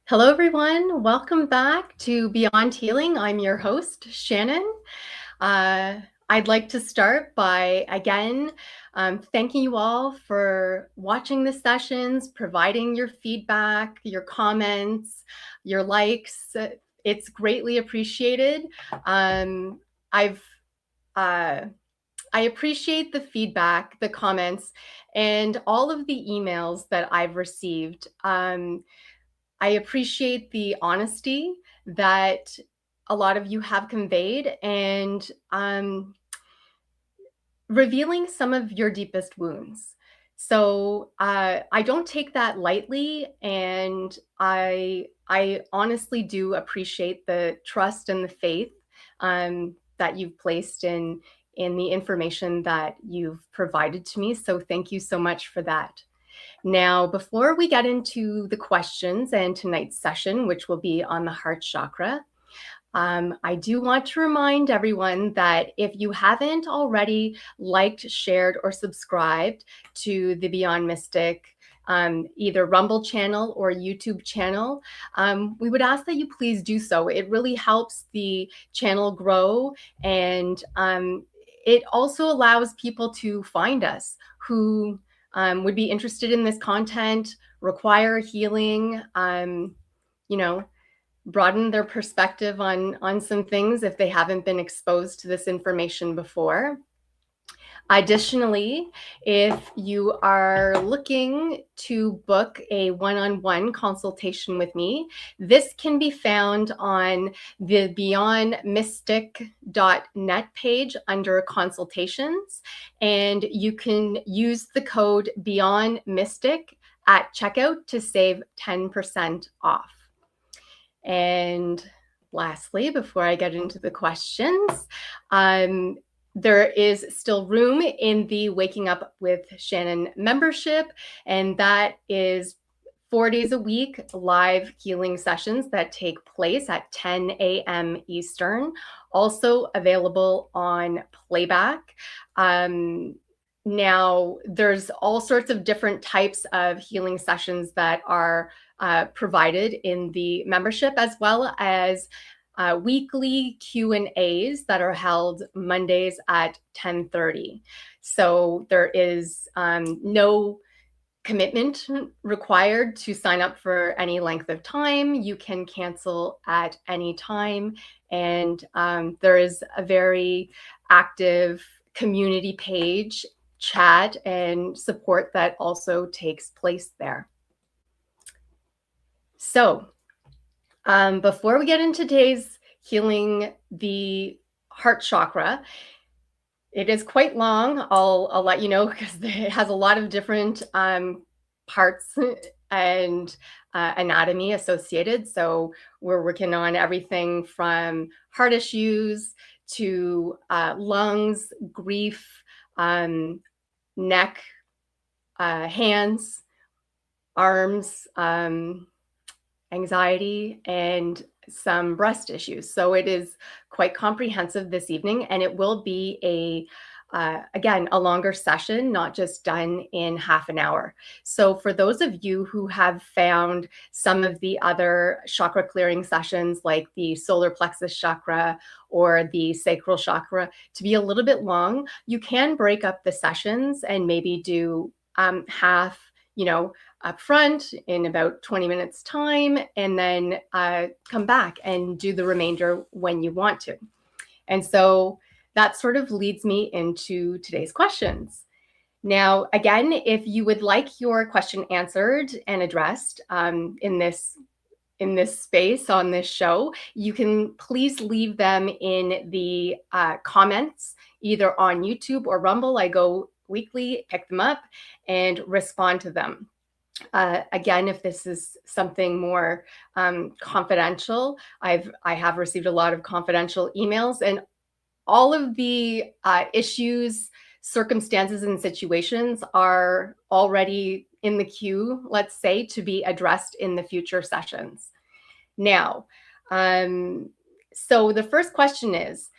Hello, everyone. Welcome back to Beyond Healing. I'm your host, Shannon. Uh, I'd like to start by again thanking you all for watching the sessions, providing your feedback, your comments, your likes. It's greatly appreciated. Um, I've uh, I appreciate the feedback, the comments, and all of the emails that I've received. I appreciate the honesty that a lot of you have conveyed and revealing some of your deepest wounds. So I don't take that lightly, and I honestly do appreciate the trust and the faith that you've placed in the information that you've provided to me. So thank you so much for that. Now, before we get into the questions and tonight's session, which will be on the heart chakra, I do want to remind everyone that if you haven't already liked, shared, or subscribed to the Beyond Mystic either Rumble channel or YouTube channel, we would ask that you please do so. It really helps the channel grow, and it also allows people to find us who would be interested in this content, require healing, you know, broaden their perspective on some things if they haven't been exposed to this information before. Additionally, if you are looking to book a one-on-one consultation with me, this can be found on the beyondmystic.net page under consultations, and you can use the code BeyondMystic at checkout to save 10% off. And lastly, before I get into the questions, there is still room in the Waking Up with Shannon membership, and that is 4 days a week live healing sessions that take place at 10 a.m. Eastern, also available on playback. Now, there's all sorts of different types of healing sessions that are provided in the membership, as well as weekly Q&As that are held Mondays at 10:30. So there is no commitment required to sign up for any length of time. You can cancel at any time. And there is a very active community page, chat, and support that also takes place there. So before we get into today's healing the heart chakra, it is quite long. I'll let you know because it has a lot of different parts and anatomy associated. So we're working on everything from heart issues to lungs, grief, neck, hands, arms, anxiety, and some breast issues. So it is quite comprehensive this evening, and it will be again, a longer session, not just done in half an hour. So for those of you who have found some of the other chakra clearing sessions, like the solar plexus chakra or the sacral chakra, to be a little bit long, you can break up the sessions and maybe do half, up front in about 20 minutes time, and then come back and do the remainder when you want to. And so that sort of leads me into today's questions. Now, again, if you would like your question answered and addressed in this space on this show, you can please leave them in the comments, either on YouTube or Rumble. I go weekly, pick them up, and respond to them. Again, if this is something more confidential, I have received a lot of confidential emails, and all of the issues, circumstances, and situations are already in the queue, let's say, to be addressed in the future sessions. Now, so the first question is,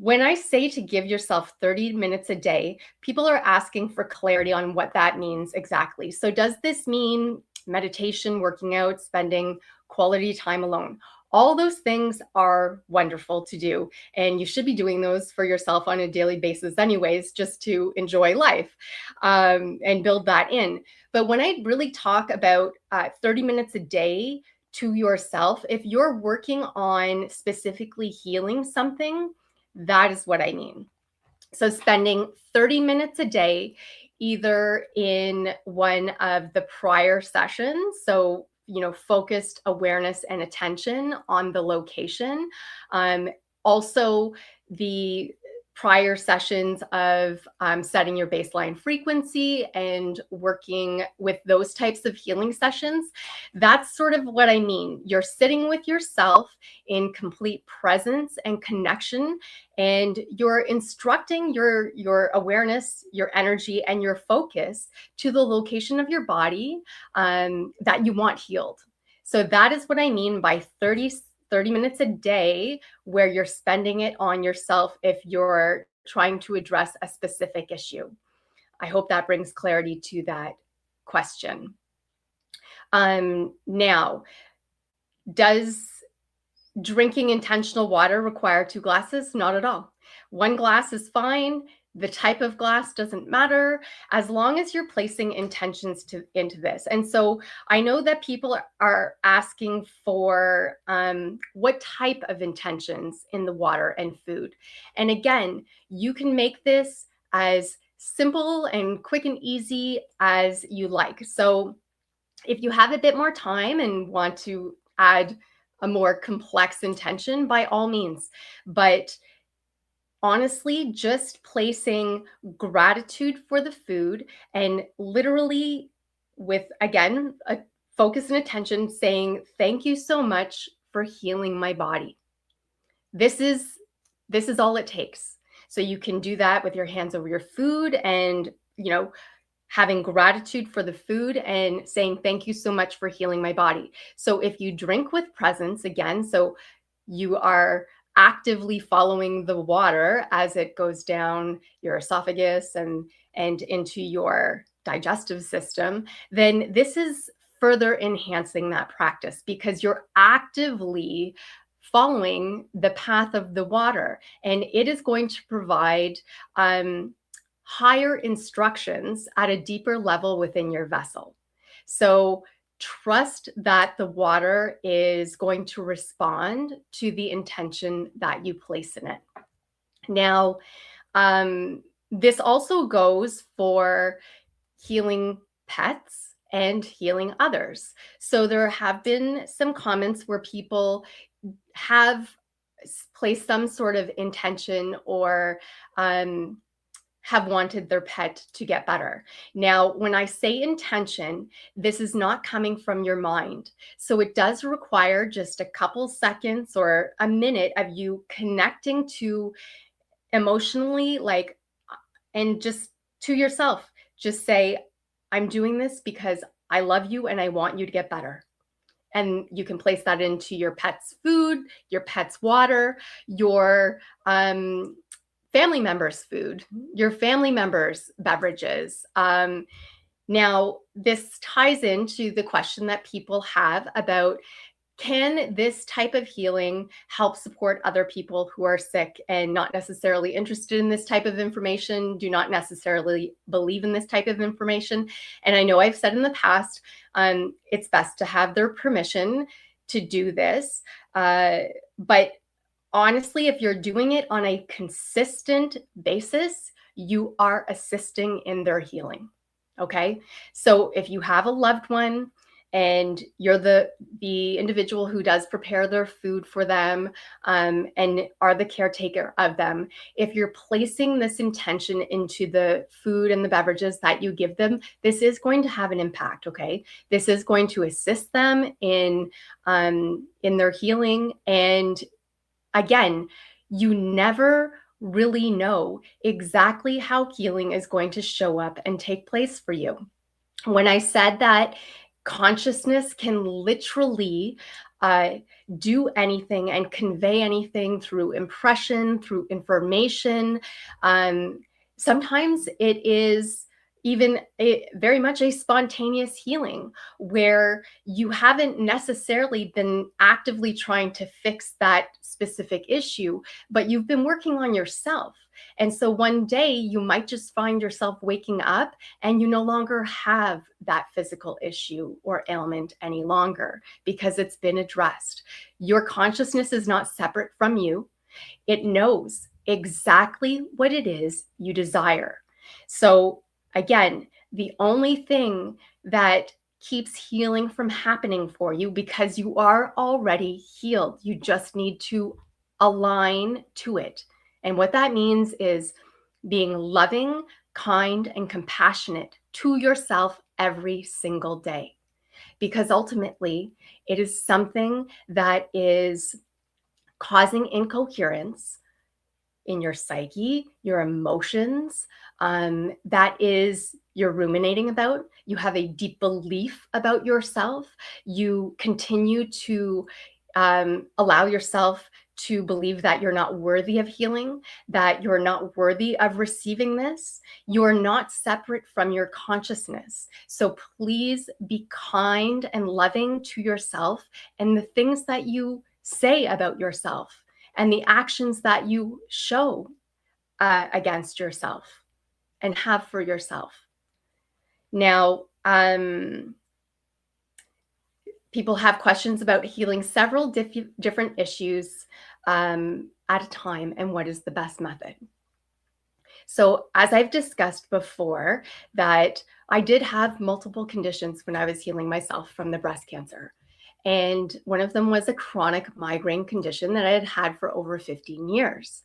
when I say to give yourself 30 minutes a day, people are asking for clarity on what that means exactly. So does this mean meditation, working out, spending quality time alone. All those things are wonderful to do, and you should be doing those for yourself on a daily basis anyways, just to enjoy life, and build that in. But when I really talk about 30 minutes a day to yourself, if you're working on specifically healing something, that is what I mean. So spending 30 minutes a day, either in one of the prior sessions, so focused awareness and attention on the location. Also, the prior sessions of setting your baseline frequency and working with those types of healing sessions. That's sort of what I mean. You're sitting with yourself in complete presence and connection, and you're instructing your awareness, your energy, and your focus to the location of your body that you want healed. So that is what I mean by 30 minutes a day where you're spending it on yourself if you're trying to address a specific issue. I hope that brings clarity to that question. Now, does drinking intentional water require 2 glasses? Not at all. 1 glass is fine. The type of glass doesn't matter, as long as you're placing intentions into this. And so I know that people are asking for what type of intentions in the water and food. And again, you can make this as simple and quick and easy as you like. So if you have a bit more time and want to add a more complex intention, by all means. But honestly, just placing gratitude for the food and literally with, again, a focus and attention saying, thank you so much for healing my body. This is all it takes. So you can do that with your hands over your food and, having gratitude for the food and saying, thank you so much for healing my body. So if you drink with presence, again, so you are actively following the water as it goes down your esophagus and into your digestive system, then this is further enhancing that practice because you're actively following the path of the water, and it is going to provide higher instructions at a deeper level within your vessel. So trust that the water is going to respond to the intention that you place in it. Now, this also goes for healing pets and healing others. So there have been some comments where people have placed some sort of intention or have wanted their pet to get better. Now, when I say intention, this is not coming from your mind. So it does require just a couple seconds or a minute of you connecting to emotionally, and just to yourself, just say, I'm doing this because I love you and I want you to get better. And you can place that into your pet's food, your pet's water, your family members' food, your family members' beverages. Now, this ties into the question that people have about, can this type of healing help support other people who are sick and not necessarily interested in this type of information, do not necessarily believe in this type of information? And I know I've said in the past, it's best to have their permission to do this. But honestly, if you're doing it on a consistent basis, you are assisting in their healing. Okay. So if you have a loved one and you're the individual who does prepare their food for them and are the caretaker of them, if you're placing this intention into the food and the beverages that you give them, this is going to have an impact. Okay. This is going to assist them in their healing. And again, you never really know exactly how healing is going to show up and take place for you. When I said that consciousness can literally do anything and convey anything through impression, through information, sometimes it is even very much a spontaneous healing where you haven't necessarily been actively trying to fix that specific issue, but you've been working on yourself. And so one day you might just find yourself waking up and you no longer have that physical issue or ailment any longer because it's been addressed. Your consciousness is not separate from you. It knows exactly what it is you desire. So again, the only thing that keeps healing from happening for you, because you are already healed, you just need to align to it. And what that means is being loving, kind, and compassionate to yourself every single day. Because ultimately, it is something that is causing incoherence in your psyche, your emotions, that is you're ruminating about. You have a deep belief about yourself. You continue to allow yourself to believe that you're not worthy of healing, that you're not worthy of receiving this. You're not separate from your consciousness. So please be kind and loving to yourself and the things that you say about yourself and the actions that you show against yourself and have for yourself. Now, people have questions about healing several different issues at a time and what is the best method. So as I've discussed before, that I did have multiple conditions when I was healing myself from the breast cancer. And one of them was a chronic migraine condition that I had had for over 15 years.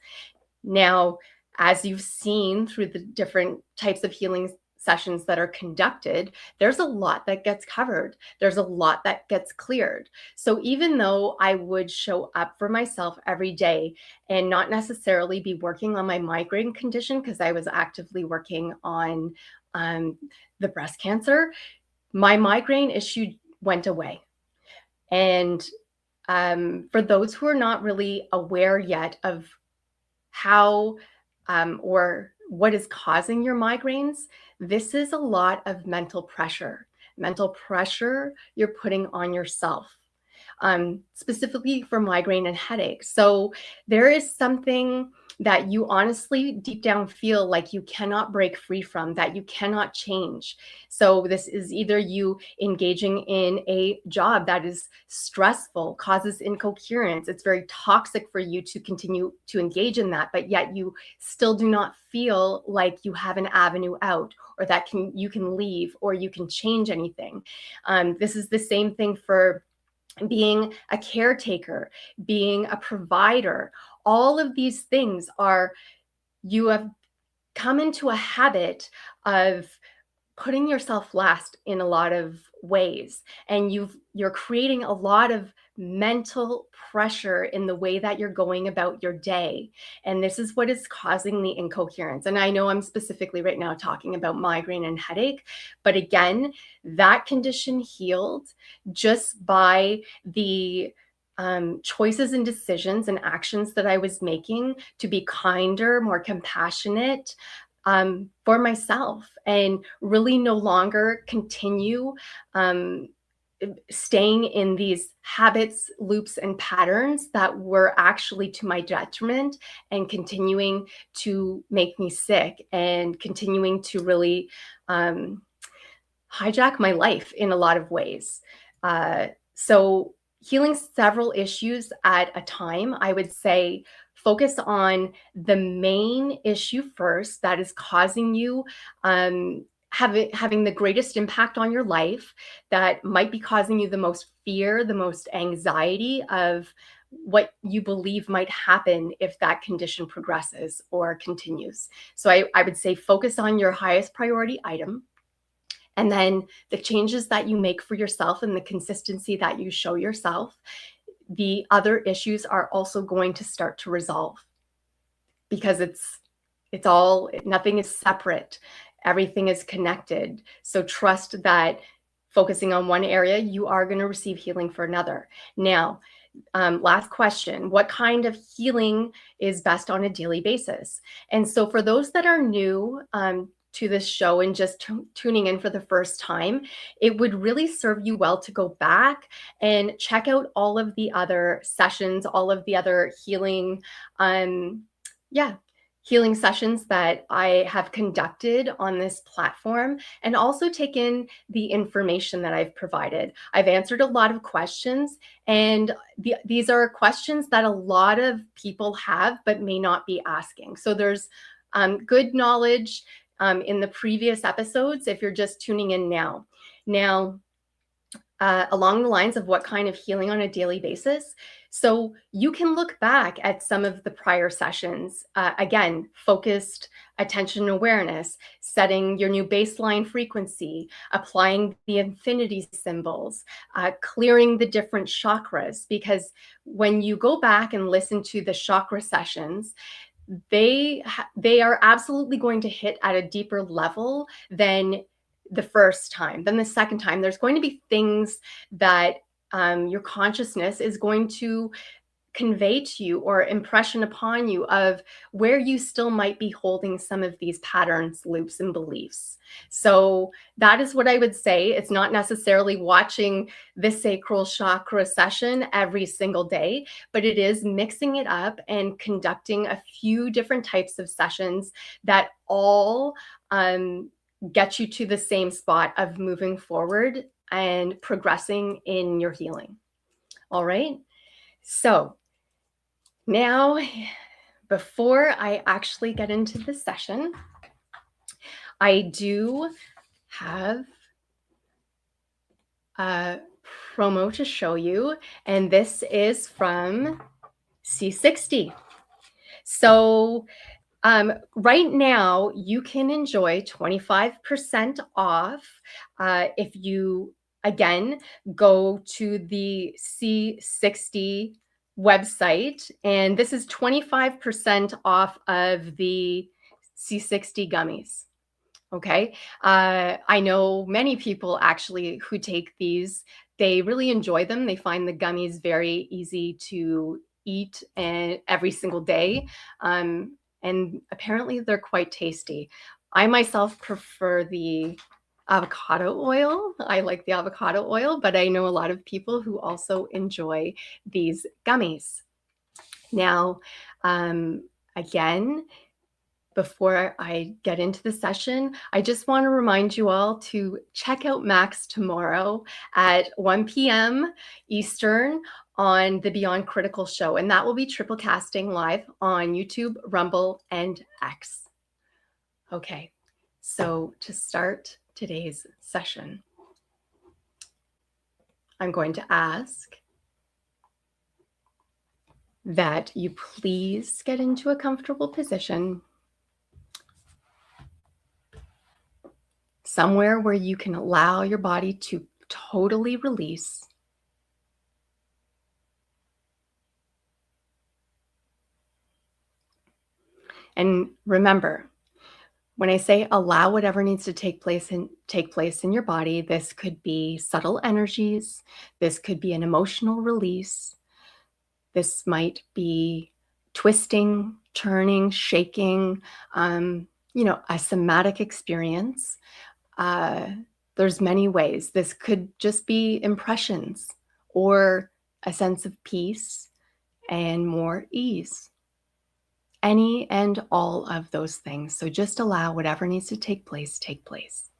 Now, as you've seen through the different types of healing sessions that are conducted, there's a lot that gets covered. There's a lot that gets cleared. So even though I would show up for myself every day and not necessarily be working on my migraine condition because I was actively working on the breast cancer, my migraine issue went away. And for those who are not really aware yet of how or what is causing your migraines, this is a lot of mental pressure you're putting on yourself, specifically for migraine and headaches. So there is something that you honestly deep down feel like you cannot break free from, that you cannot change. So this is either you engaging in a job that is stressful, causes incoherence. It's very toxic for you to continue to engage in that, but yet you still do not feel like you have an avenue out or that you can leave or you can change anything. This is the same thing for being a caretaker, being a provider. All of these things are, you have come into a habit of putting yourself last in a lot of ways, and you're creating a lot of mental pressure in the way that you're going about your day, and this is what is causing the incoherence. And I know I'm specifically right now talking about migraine and headache, but again, that condition healed just by the choices and decisions and actions that I was making to be kinder, more compassionate, for myself, and really no longer continue staying in these habits, loops, and patterns that were actually to my detriment and continuing to make me sick and continuing to really hijack my life in a lot of ways. So healing several issues at a time, I would say focus on the main issue first that is causing you having the greatest impact on your life, that might be causing you the most fear, the most anxiety of what you believe might happen if that condition progresses or continues. So I would say focus on your highest priority item. And then the changes that you make for yourself and the consistency that you show yourself, the other issues are also going to start to resolve, because it's all, nothing is separate. Everything is connected. So trust that focusing on one area, you are going to receive healing for another. Now, last question, what kind of healing is best on a daily basis? And so for those that are new to this show and just tuning in for the first time, it would really serve you well to go back and check out all of the other sessions, all of the other healing, um, yeah, healing sessions that I have conducted on this platform, and also take in the information that I've provided. I've answered a lot of questions, and these are questions that a lot of people have but may not be asking. So there's good knowledge in the previous episodes if you're just tuning in now. Now, along the lines of what kind of healing on a daily basis. So you can look back at some of the prior sessions. Again, focused attention awareness, setting your new baseline frequency, applying the infinity symbols, clearing the different chakras. Because when you go back and listen to the chakra sessions, they are absolutely going to hit at a deeper level than the first time. Then the second time, there's going to be things that your consciousness is going to convey to you or impression upon you of where you still might be holding some of these patterns, loops, and beliefs. So that is what I would say. It's not necessarily watching the sacral chakra session every single day, but it is mixing it up and conducting a few different types of sessions that all get you to the same spot of moving forward and progressing in your healing. All right. So now, before I actually get into the session, I do have a promo to show you, and this is from C60. So right now, you can enjoy 25% off if you, again, go to the C60 website. And this is 25% off of the C60 gummies. Okay. I know many people actually who take these, they really enjoy them. They find the gummies very easy to eat and every single day. And apparently they're quite tasty. I myself prefer the avocado oil. I like the avocado oil, but I know a lot of people who also enjoy these gummies. Now, again, before I get into the session, I just want to remind you all to check out Max tomorrow at 1 p.m. Eastern on the Beyond Critical show. And that will be triple casting live on YouTube, Rumble, and X. Okay, so to start today's session, I'm going to ask that you please get into a comfortable position, somewhere where you can allow your body to totally release. And remember, when I say allow whatever needs to take place in your body, this could be subtle energies, this could be an emotional release, this might be twisting, turning, shaking, a somatic experience. There's many ways. This could just be impressions or a sense of peace and more ease. Any and all of those things. So just allow whatever needs to take place, take place.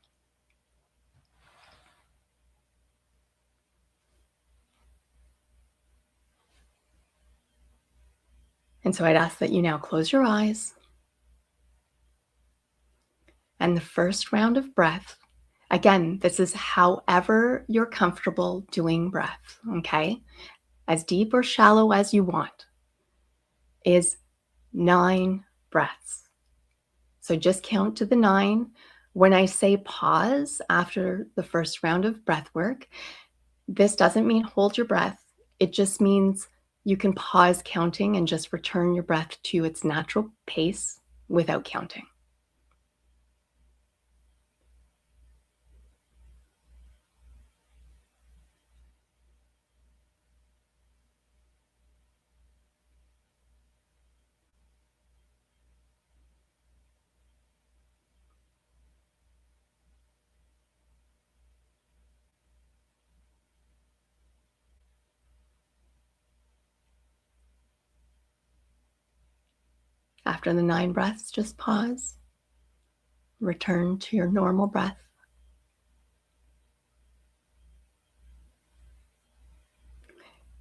And so I'd ask that you now close your eyes. And the first round of breath, again, this is however you're comfortable doing breath, okay? As deep or shallow as you want, is 9 breaths. So just count to the 9. When I say pause after the first round of breath work, this doesn't mean hold your breath. It just means you can pause counting and just return your breath to its natural pace without counting. After the 9 breaths, just pause. Return to your normal breath.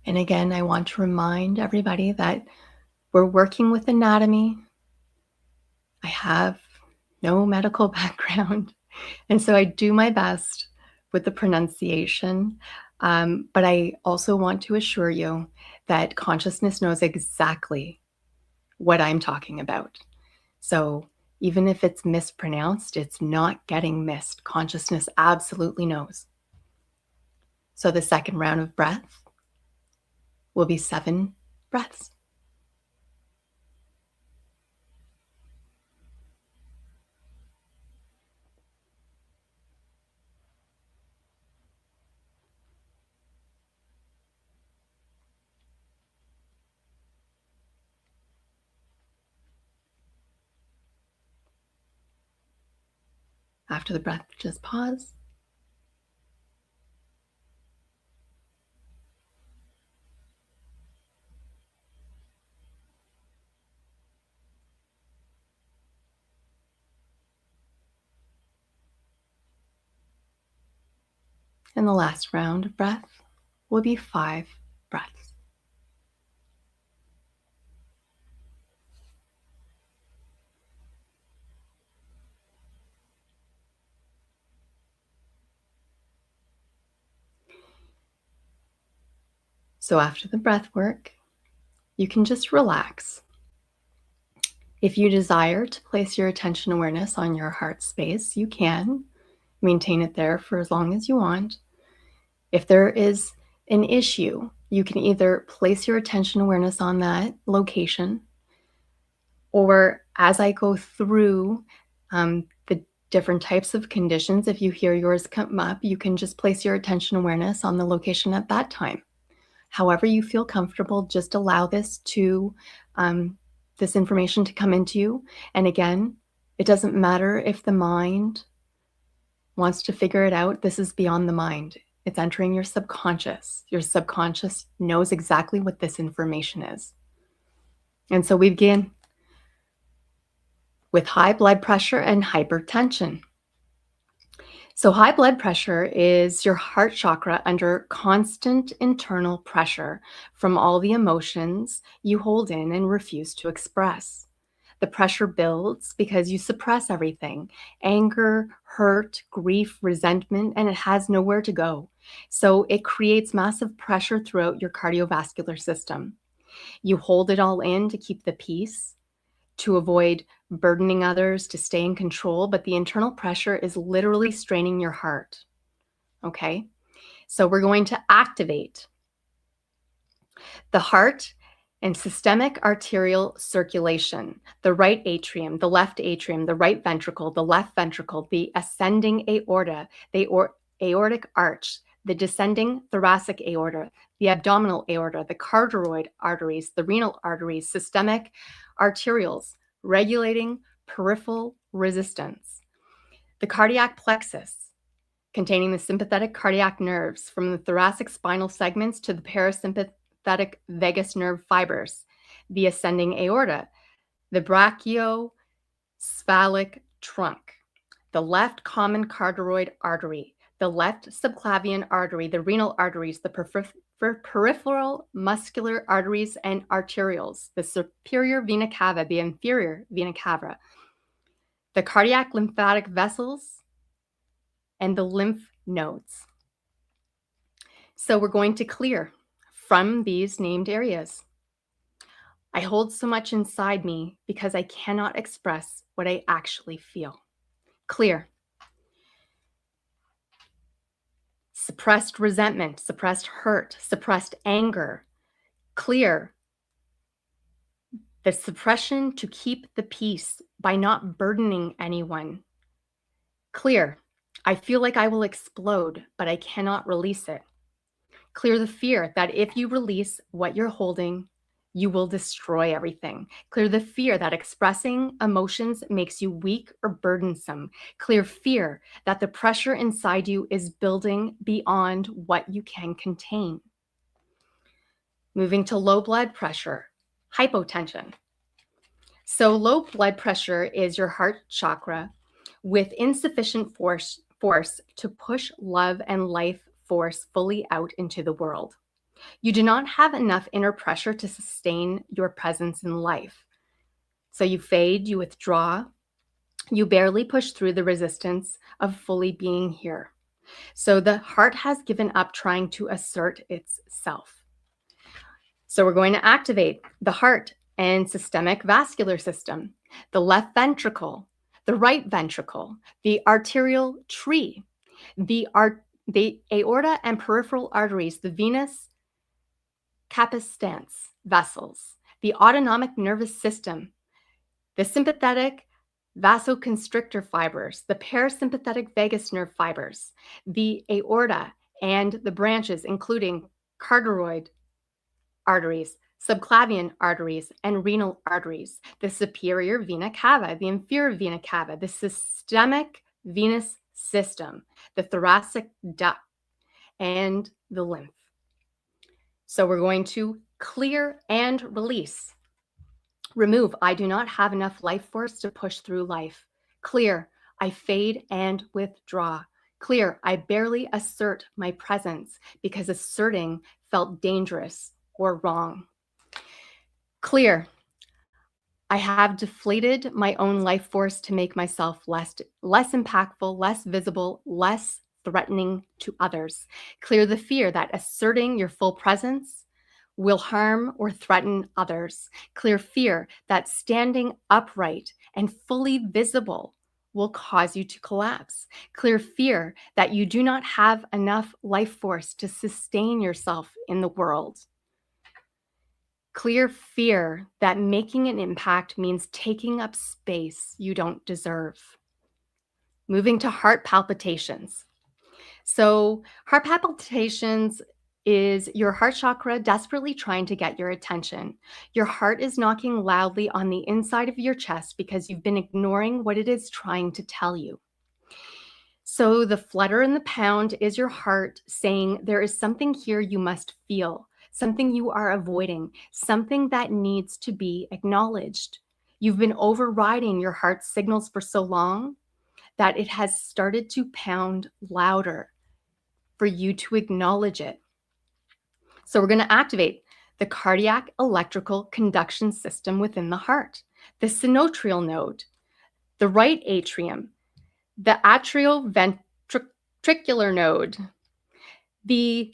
And again, I want to remind everybody that we're working with anatomy. I have no medical background, and so I do my best with the pronunciation. But I also want to assure you that consciousness knows exactly what I'm talking about. So even if it's mispronounced, it's not getting missed. Consciousness absolutely knows. So the second round of breath will be 7 breaths. After the breath, just pause. And the last round of breath will be 5 breaths. So after the breath work, you can just relax. If you desire to place your attention awareness on your heart space, you can maintain it there for as long as you want. If there is an issue, you can either place your attention awareness on that location, or as I go through the different types of conditions, if you hear yours come up, you can just place your attention awareness on the location at that time. However you feel comfortable, just allow this information to come into you. And again, it doesn't matter if the mind wants to figure it out. This is beyond the mind. It's entering your subconscious. Your subconscious knows exactly what this information is. And so we begin with high blood pressure and hypertension. So high blood pressure is your heart chakra under constant internal pressure from all the emotions you hold in and refuse to express. The pressure builds because you suppress everything: anger, hurt, grief, resentment, and it has nowhere to go. So it creates massive pressure throughout your cardiovascular system. You hold it all in to keep the peace, to avoid burdening others, to stay in control, but the internal pressure is literally straining your heart. Okay? So we're going to activate the heart and systemic arterial circulation, the right atrium, the left atrium, the right ventricle, the left ventricle, the ascending aorta, the aortic arch, the descending thoracic aorta, the abdominal aorta, the carotid arteries, the renal arteries, systemic arterioles, regulating peripheral resistance, the cardiac plexus, containing the sympathetic cardiac nerves from the thoracic spinal segments to the parasympathetic vagus nerve fibers, the ascending aorta, the brachiocephalic trunk, the left common carotid artery, the left subclavian artery, the renal arteries, the peripheral muscular arteries and arterioles, the superior vena cava, the inferior vena cava, the cardiac lymphatic vessels, and the lymph nodes. So we're going to clear from these named areas. I hold so much inside me because I cannot express what I actually feel. Clear. Suppressed resentment, suppressed hurt, suppressed anger. Clear. The suppression to keep the peace by not burdening anyone. Clear. I feel like I will explode, but I cannot release it. Clear the fear that if you release what you're holding, you will destroy everything. Clear the fear that expressing emotions makes you weak or burdensome. Clear fear that the pressure inside you is building beyond what you can contain. Moving to low blood pressure, hypotension. So low blood pressure is your heart chakra with insufficient force to push love and life force fully out into the world. You do not have enough inner pressure to sustain your presence in life. So you fade, you withdraw, you barely push through the resistance of fully being here. So the heart has given up trying to assert itself. So we're going to activate the heart and systemic vascular system, the left ventricle, the right ventricle, the arterial tree, the aorta and peripheral arteries, the venous capacitance vessels, the autonomic nervous system, the sympathetic vasoconstrictor fibers, the parasympathetic vagus nerve fibers, the aorta and the branches, including carotid arteries, subclavian arteries, and renal arteries, the superior vena cava, the inferior vena cava, the systemic venous system, the thoracic duct, and the lymph. So we're going to clear and release. Remove, I do not have enough life force to push through life. Clear, I fade and withdraw. Clear, I barely assert my presence because asserting felt dangerous or wrong. Clear, I have deflated my own life force to make myself less impactful, less visible, less threatening to others. Clear the fear that asserting your full presence will harm or threaten others. Clear fear that standing upright and fully visible will cause you to collapse. Clear fear that you do not have enough life force to sustain yourself in the world. Clear fear that making an impact means taking up space you don't deserve. Moving to heart palpitations. So, heart palpitations is your heart chakra desperately trying to get your attention. Your heart is knocking loudly on the inside of your chest because you've been ignoring what it is trying to tell you. So, the flutter and the pound is your heart saying there is something here you must feel, something you are avoiding, something that needs to be acknowledged. You've been overriding your heart's signals for so long that it has started to pound louder for you to acknowledge it. So we're going to activate the cardiac electrical conduction system within the heart, the sinoatrial node, the right atrium, the atrioventricular node, the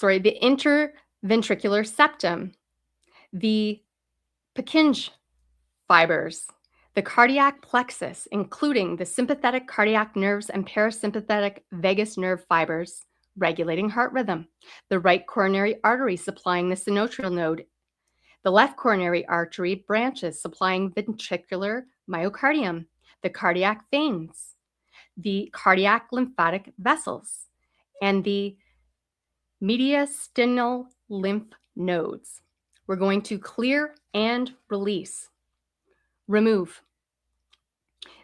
interventricular septum, the Purkinje fibers, the cardiac plexus, including the sympathetic cardiac nerves and parasympathetic vagus nerve fibers, regulating heart rhythm, the right coronary artery supplying the sinoatrial node, the left coronary artery branches supplying ventricular myocardium, the cardiac veins, the cardiac lymphatic vessels, and the mediastinal lymph nodes. We're going to clear and release. Remove.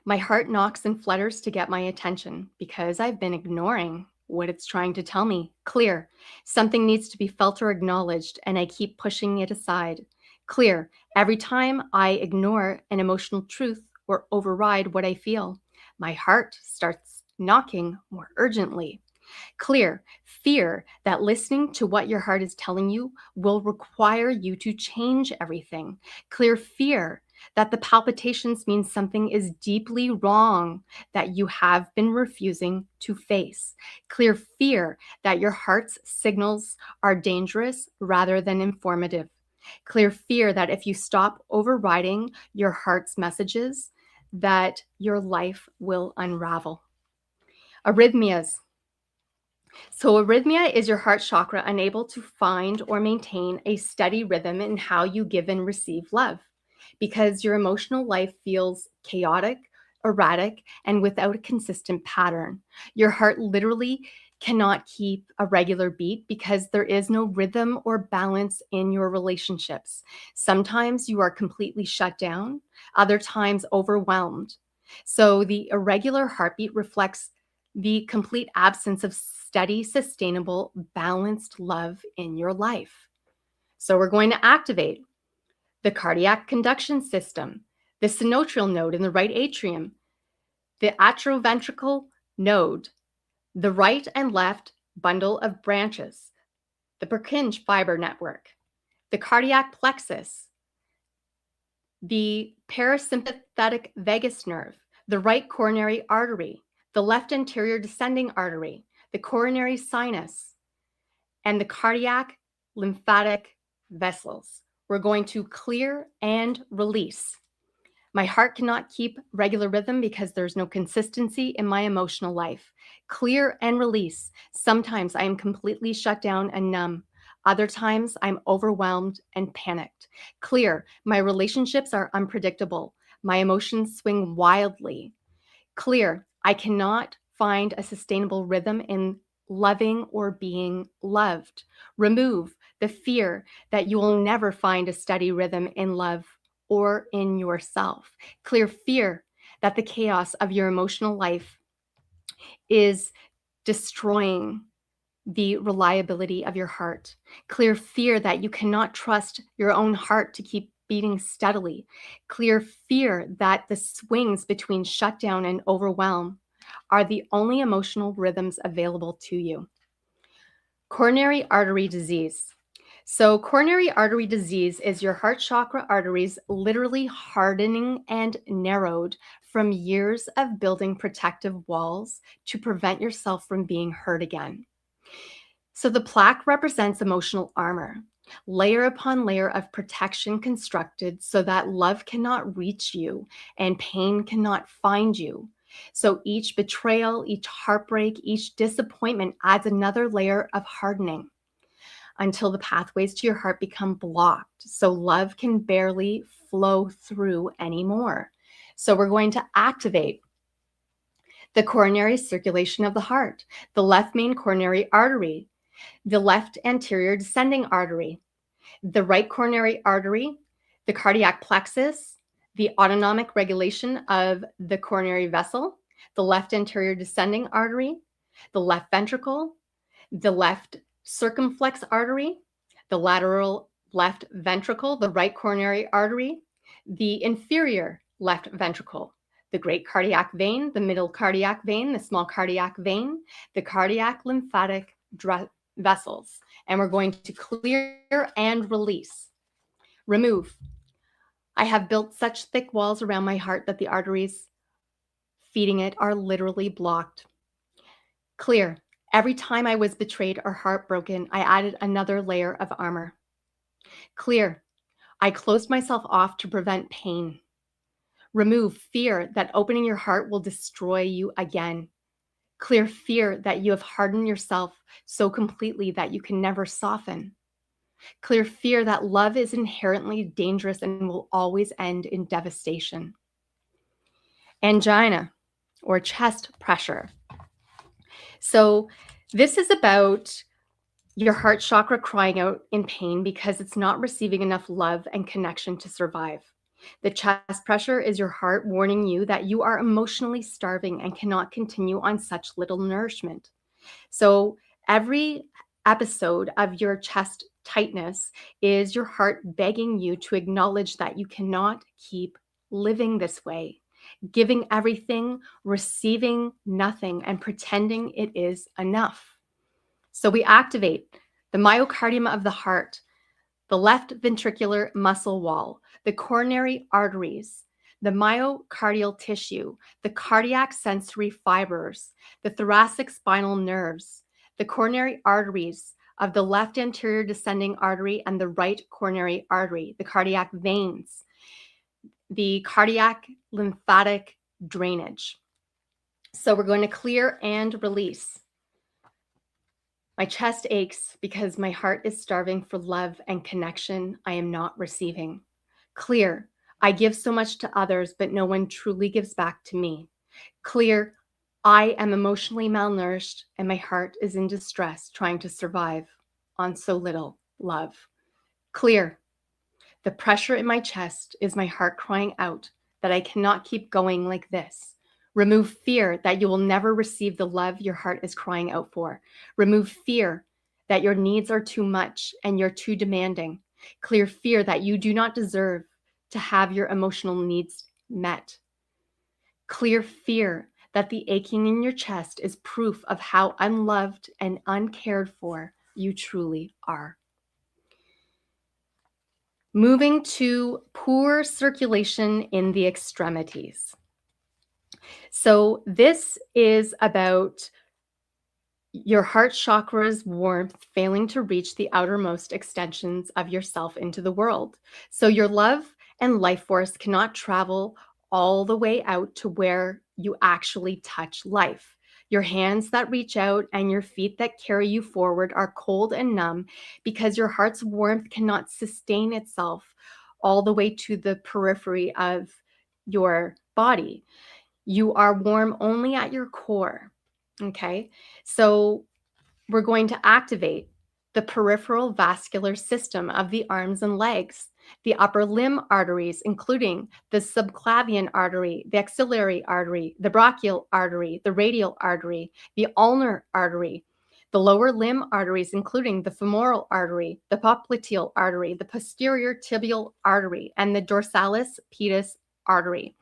My heart knocks and flutters to get my attention because I've been ignoring what it's trying to tell me. Clear. Something needs to be felt or acknowledged, and I keep pushing it aside. Clear. Every time I ignore an emotional truth or override what I feel, my heart starts knocking more urgently. Clear. Fear that listening to what your heart is telling you will require you to change everything. Clear fear that the palpitations mean something is deeply wrong that you have been refusing to face. Clear fear that your heart's signals are dangerous rather than informative. Clear fear that if you stop overriding your heart's messages, that your life will unravel. Arrhythmias. So arrhythmia is your heart chakra unable to find or maintain a steady rhythm in how you give and receive love because your emotional life feels chaotic, erratic, and without a consistent pattern. Your heart literally cannot keep a regular beat because there is no rhythm or balance in your relationships. Sometimes you are completely shut down, other times overwhelmed. So the irregular heartbeat reflects the complete absence of steady, sustainable, balanced love in your life. So we're going to activate the cardiac conduction system, the sinoatrial node in the right atrium, the atrioventricular node, the right and left bundle of branches, the Purkinje fiber network, the cardiac plexus, the parasympathetic vagus nerve, the right coronary artery, the left anterior descending artery, the coronary sinus, and the cardiac lymphatic vessels. We're going to clear and release. My heart cannot keep regular rhythm because there's no consistency in my emotional life. Clear and release. Sometimes I am completely shut down and numb. Other times I'm overwhelmed and panicked. Clear. My relationships are unpredictable. My emotions swing wildly. Clear. I cannot find a sustainable rhythm in loving or being loved. Remove the fear that you will never find a steady rhythm in love or in yourself. Clear fear that the chaos of your emotional life is destroying the reliability of your heart. Clear fear that you cannot trust your own heart to keep beating steadily. Clear fear that the swings between shutdown and overwhelm are the only emotional rhythms available to you. Coronary artery disease. So coronary artery disease is your heart chakra arteries literally hardening and narrowed from years of building protective walls to prevent yourself from being hurt again. So the plaque represents emotional armor, layer upon layer of protection constructed so that love cannot reach you and pain cannot find you. So each betrayal, each heartbreak, each disappointment adds another layer of hardening until the pathways to your heart become blocked, so love can barely flow through anymore. So we're going to activate the coronary circulation of the heart, the left main coronary artery, the left anterior descending artery, the right coronary artery, the cardiac plexus, the autonomic regulation of the coronary vessel, the left anterior descending artery, the left ventricle, the left circumflex artery, the lateral left ventricle, the right coronary artery, the inferior left ventricle, the great cardiac vein, the middle cardiac vein, the small cardiac vein, the cardiac lymphatic vessels. And we're going to clear and release. Remove. I have built such thick walls around my heart that the arteries feeding it are literally blocked. Clear. Every time I was betrayed or heartbroken, I added another layer of armor. Clear. I closed myself off to prevent pain. Remove fear that opening your heart will destroy you again. Clear fear that you have hardened yourself so completely that you can never soften. Clear fear that love is inherently dangerous and will always end in devastation. Angina or chest pressure. So this is about your heart chakra crying out in pain because it's not receiving enough love and connection to survive. The chest pressure is your heart warning you that you are emotionally starving and cannot continue on such little nourishment. So every episode of your chest tightness is your heart begging you to acknowledge that you cannot keep living this way, giving everything, receiving nothing, and pretending it is enough. So we activate the myocardium of the heart, the left ventricular muscle wall, the coronary arteries, the myocardial tissue, the cardiac sensory fibers, the thoracic spinal nerves, the coronary arteries of the left anterior descending artery and the right coronary artery, the cardiac veins, the cardiac lymphatic drainage. So we're going to clear and release. My chest aches because my heart is starving for love and connection I am not receiving. Clear. I give so much to others, but no one truly gives back to me. Clear. I am emotionally malnourished and my heart is in distress trying to survive on so little love. Clear. The pressure in my chest is my heart crying out that I cannot keep going like this. Remove fear that you will never receive the love your heart is crying out for. Remove fear that your needs are too much and you're too demanding. Clear fear that you do not deserve to have your emotional needs met. Clear fear that the aching in your chest is proof of how unloved and uncared for you truly are. Moving to poor circulation in the extremities. So this is about your heart chakra's warmth failing to reach the outermost extensions of yourself into the world. So your love and life force cannot travel all the way out to where you actually touch life. Your hands that reach out and your feet that carry you forward are cold and numb because your heart's warmth cannot sustain itself all the way to the periphery of your body. You are warm only at your core. Okay, so we're going to activate the peripheral vascular system of the arms and legs, the upper limb arteries, including the subclavian artery, the axillary artery, the brachial artery, the radial artery, the ulnar artery, the lower limb arteries, including the femoral artery, the popliteal artery, the posterior tibial artery, and the dorsalis pedis artery,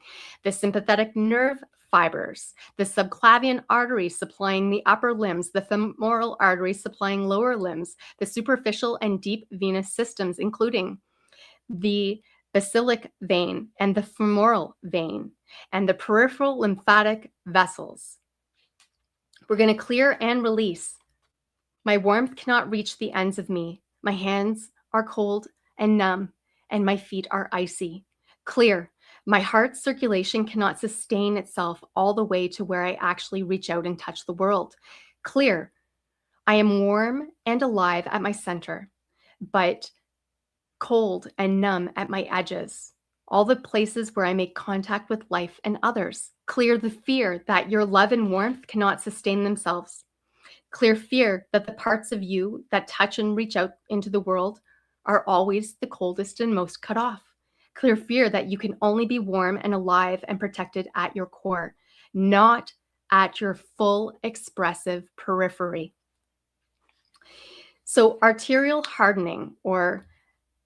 the sympathetic nerve fibers, the subclavian artery supplying the upper limbs, the femoral artery supplying lower limbs, the superficial and deep venous systems, including the basilic vein and the femoral vein, and the peripheral lymphatic vessels. We're going to clear and release. My warmth cannot reach the ends of me. My hands are cold and numb, and my feet are icy. Clear. My heart's circulation cannot sustain itself all the way to where I actually reach out and touch the world. Clear. I am warm and alive at my center, but cold and numb at my edges, all the places where I make contact with life and others. Clear the fear that your love and warmth cannot sustain themselves. Clear fear that the parts of you that touch and reach out into the world are always the coldest and most cut off. Clear fear that you can only be warm and alive and protected at your core, not at your full expressive periphery. So arterial hardening or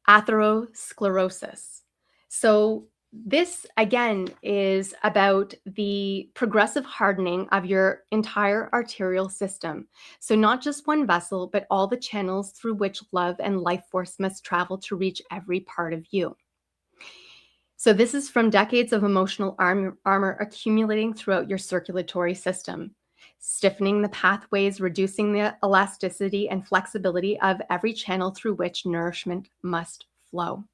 atherosclerosis. So this, again, is about the progressive hardening of your entire arterial system. So not just one vessel, but all the channels through which love and life force must travel to reach every part of you. So this is from decades of emotional armor accumulating throughout your circulatory system, stiffening the pathways, reducing the elasticity and flexibility of every channel through which nourishment must flow.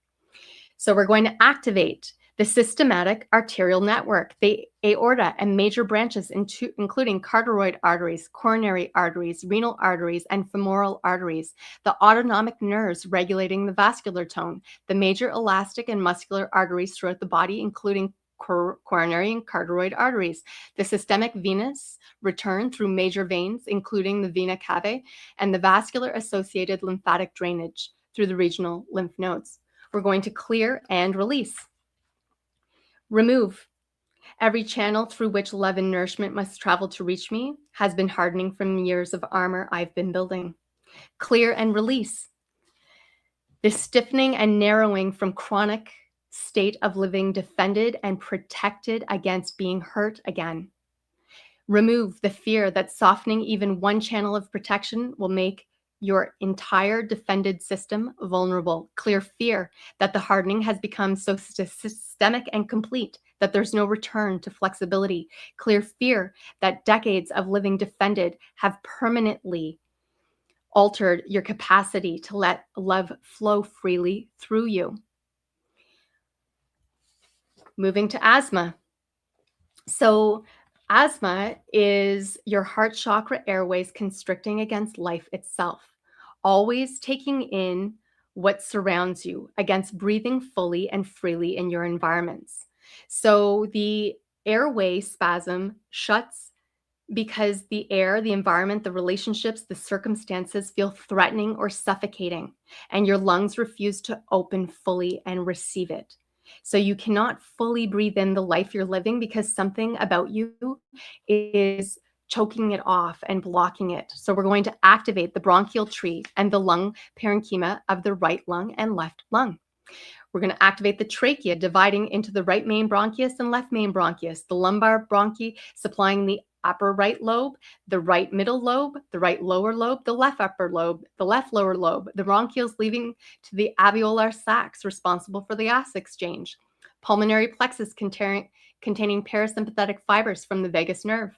So we're going to activate the systematic arterial network, the aorta and major branches, including carotid arteries, coronary arteries, renal arteries, and femoral arteries, the autonomic nerves regulating the vascular tone, the major elastic and muscular arteries throughout the body, including coronary and carotid arteries, the systemic venous return through major veins, including the vena cava, and the vascular associated lymphatic drainage through the regional lymph nodes. We're going to clear and release. Remove. Every channel through which love and nourishment must travel to reach me has been hardening from years of armor I've been building. Clear and release. The stiffening and narrowing from chronic state of living defended and protected against being hurt again. Remove the fear that softening even one channel of protection will make your entire defended system vulnerable. Clear fear that the hardening has become so systemic and complete that there's no return to flexibility. Clear fear that decades of living defended have permanently altered your capacity to let love flow freely through you. Moving to asthma. So asthma is your heart chakra airways constricting against life itself, always taking in what surrounds you, against breathing fully and freely in your environments. So the airway spasm shuts because the air, the environment, the relationships, the circumstances feel threatening or suffocating, and your lungs refuse to open fully and receive it. So you cannot fully breathe in the life you're living because something about you is choking it off and blocking it. So we're going to activate the bronchial tree and the lung parenchyma of the right lung and left lung. We're going to activate the trachea, dividing into the right main bronchus and left main bronchus, the lumbar bronchi supplying the upper right lobe, the right middle lobe, the right lower lobe, the left upper lobe, the left lower lobe, the bronchioles leading to the alveolar sacs responsible for the gas exchange, pulmonary plexus containing parasympathetic fibers from the vagus nerve,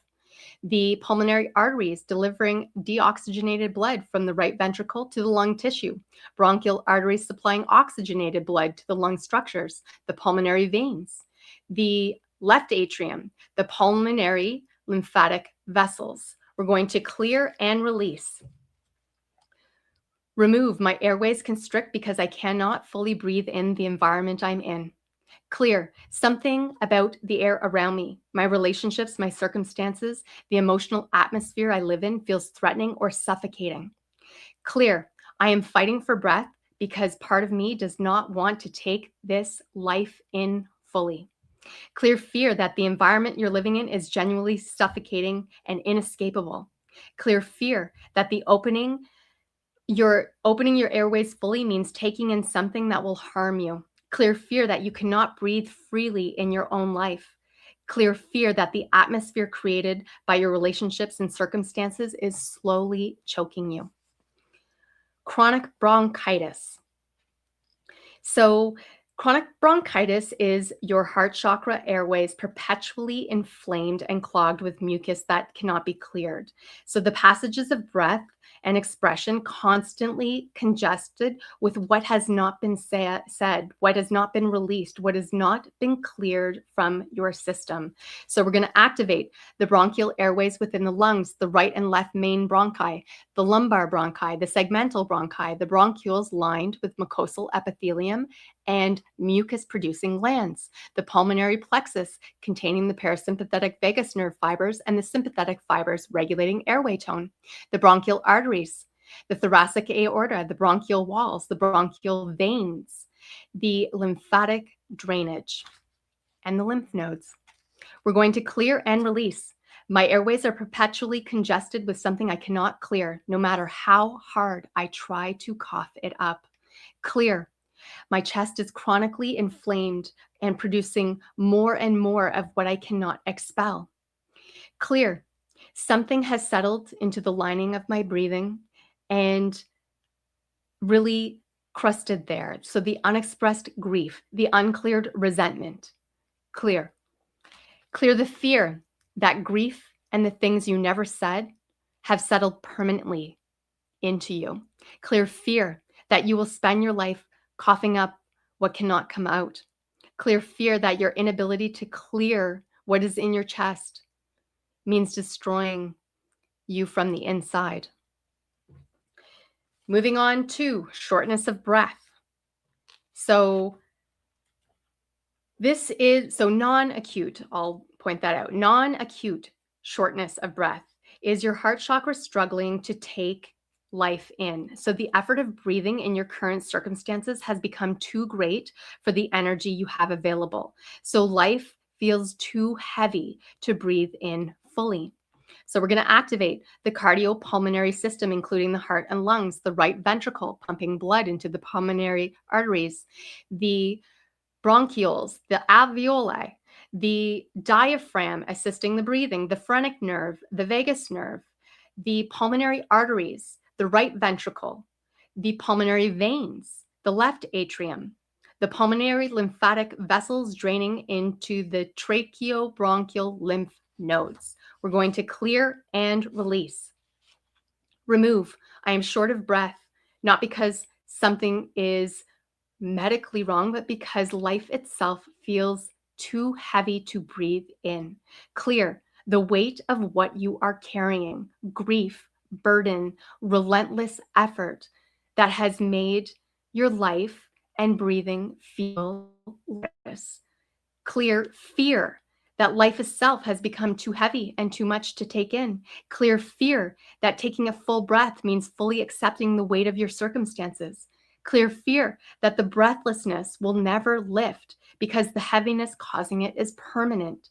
the pulmonary arteries delivering deoxygenated blood from the right ventricle to the lung tissue, bronchial arteries supplying oxygenated blood to the lung structures, the pulmonary veins, the left atrium, the pulmonary lymphatic vessels. We're going to clear and release. Remove. My airways constrict because I cannot fully breathe in the environment I'm in. Clear. Something about the air around me, my relationships, my circumstances, the emotional atmosphere I live in feels threatening or suffocating. Clear. I am fighting for breath because part of me does not want to take this life in fully. Clear fear that the environment you're living in is genuinely suffocating and inescapable. Clear fear that you're opening your airways fully means taking in something that will harm you. Clear fear that you cannot breathe freely in your own life. Clear fear that the atmosphere created by your relationships and circumstances is slowly choking you. Chronic bronchitis. So, chronic bronchitis is your heart chakra airways perpetually inflamed and clogged with mucus that cannot be cleared. So, the passages of breath and expression constantly congested with what has not been said, what has not been released, what has not been cleared from your system. So we're going to activate the bronchial airways within the lungs, the right and left main bronchi, the lumbar bronchi, the segmental bronchi, the bronchioles lined with mucosal epithelium and mucus-producing glands, the pulmonary plexus containing the parasympathetic vagus nerve fibers and the sympathetic fibers regulating airway tone, the bronchial arteries, the thoracic aorta, the bronchial walls, the bronchial veins, the lymphatic drainage, and the lymph nodes. We're going to clear and release. My airways are perpetually congested with something I cannot clear, no matter how hard I try to cough it up. Clear. My chest is chronically inflamed and producing more and more of what I cannot expel. Clear. Something has settled into the lining of my breathing and really crusted there. So the unexpressed grief, the uncleared resentment. Clear. Clear the fear that grief and the things you never said have settled permanently into you. Clear fear that you will spend your life coughing up what cannot come out. Clear fear that your inability to clear what is in your chest means destroying you from the inside. Moving on to shortness of breath. So this is non-acute, I'll point that out. Non-acute shortness of breath is your heart chakra struggling to take life in. So the effort of breathing in your current circumstances has become too great for the energy you have available. So life feels too heavy to breathe in fully. So we're going to activate the cardiopulmonary system, including the heart and lungs, the right ventricle pumping blood into the pulmonary arteries, the bronchioles, the alveoli, the diaphragm assisting the breathing, the phrenic nerve, the vagus nerve, the pulmonary arteries, the right ventricle, the pulmonary veins, the left atrium, the pulmonary lymphatic vessels draining into the tracheobronchial lymph nodes. We're going to clear and release. Remove. I am short of breath, not because something is medically wrong, but because life itself feels too heavy to breathe in. Clear the weight of what you are carrying, grief, burden, relentless effort that has made your life and breathing feel less. Clear fear that life itself has become too heavy and too much to take in. Clear fear that taking a full breath means fully accepting the weight of your circumstances. Clear fear that the breathlessness will never lift because the heaviness causing it is permanent.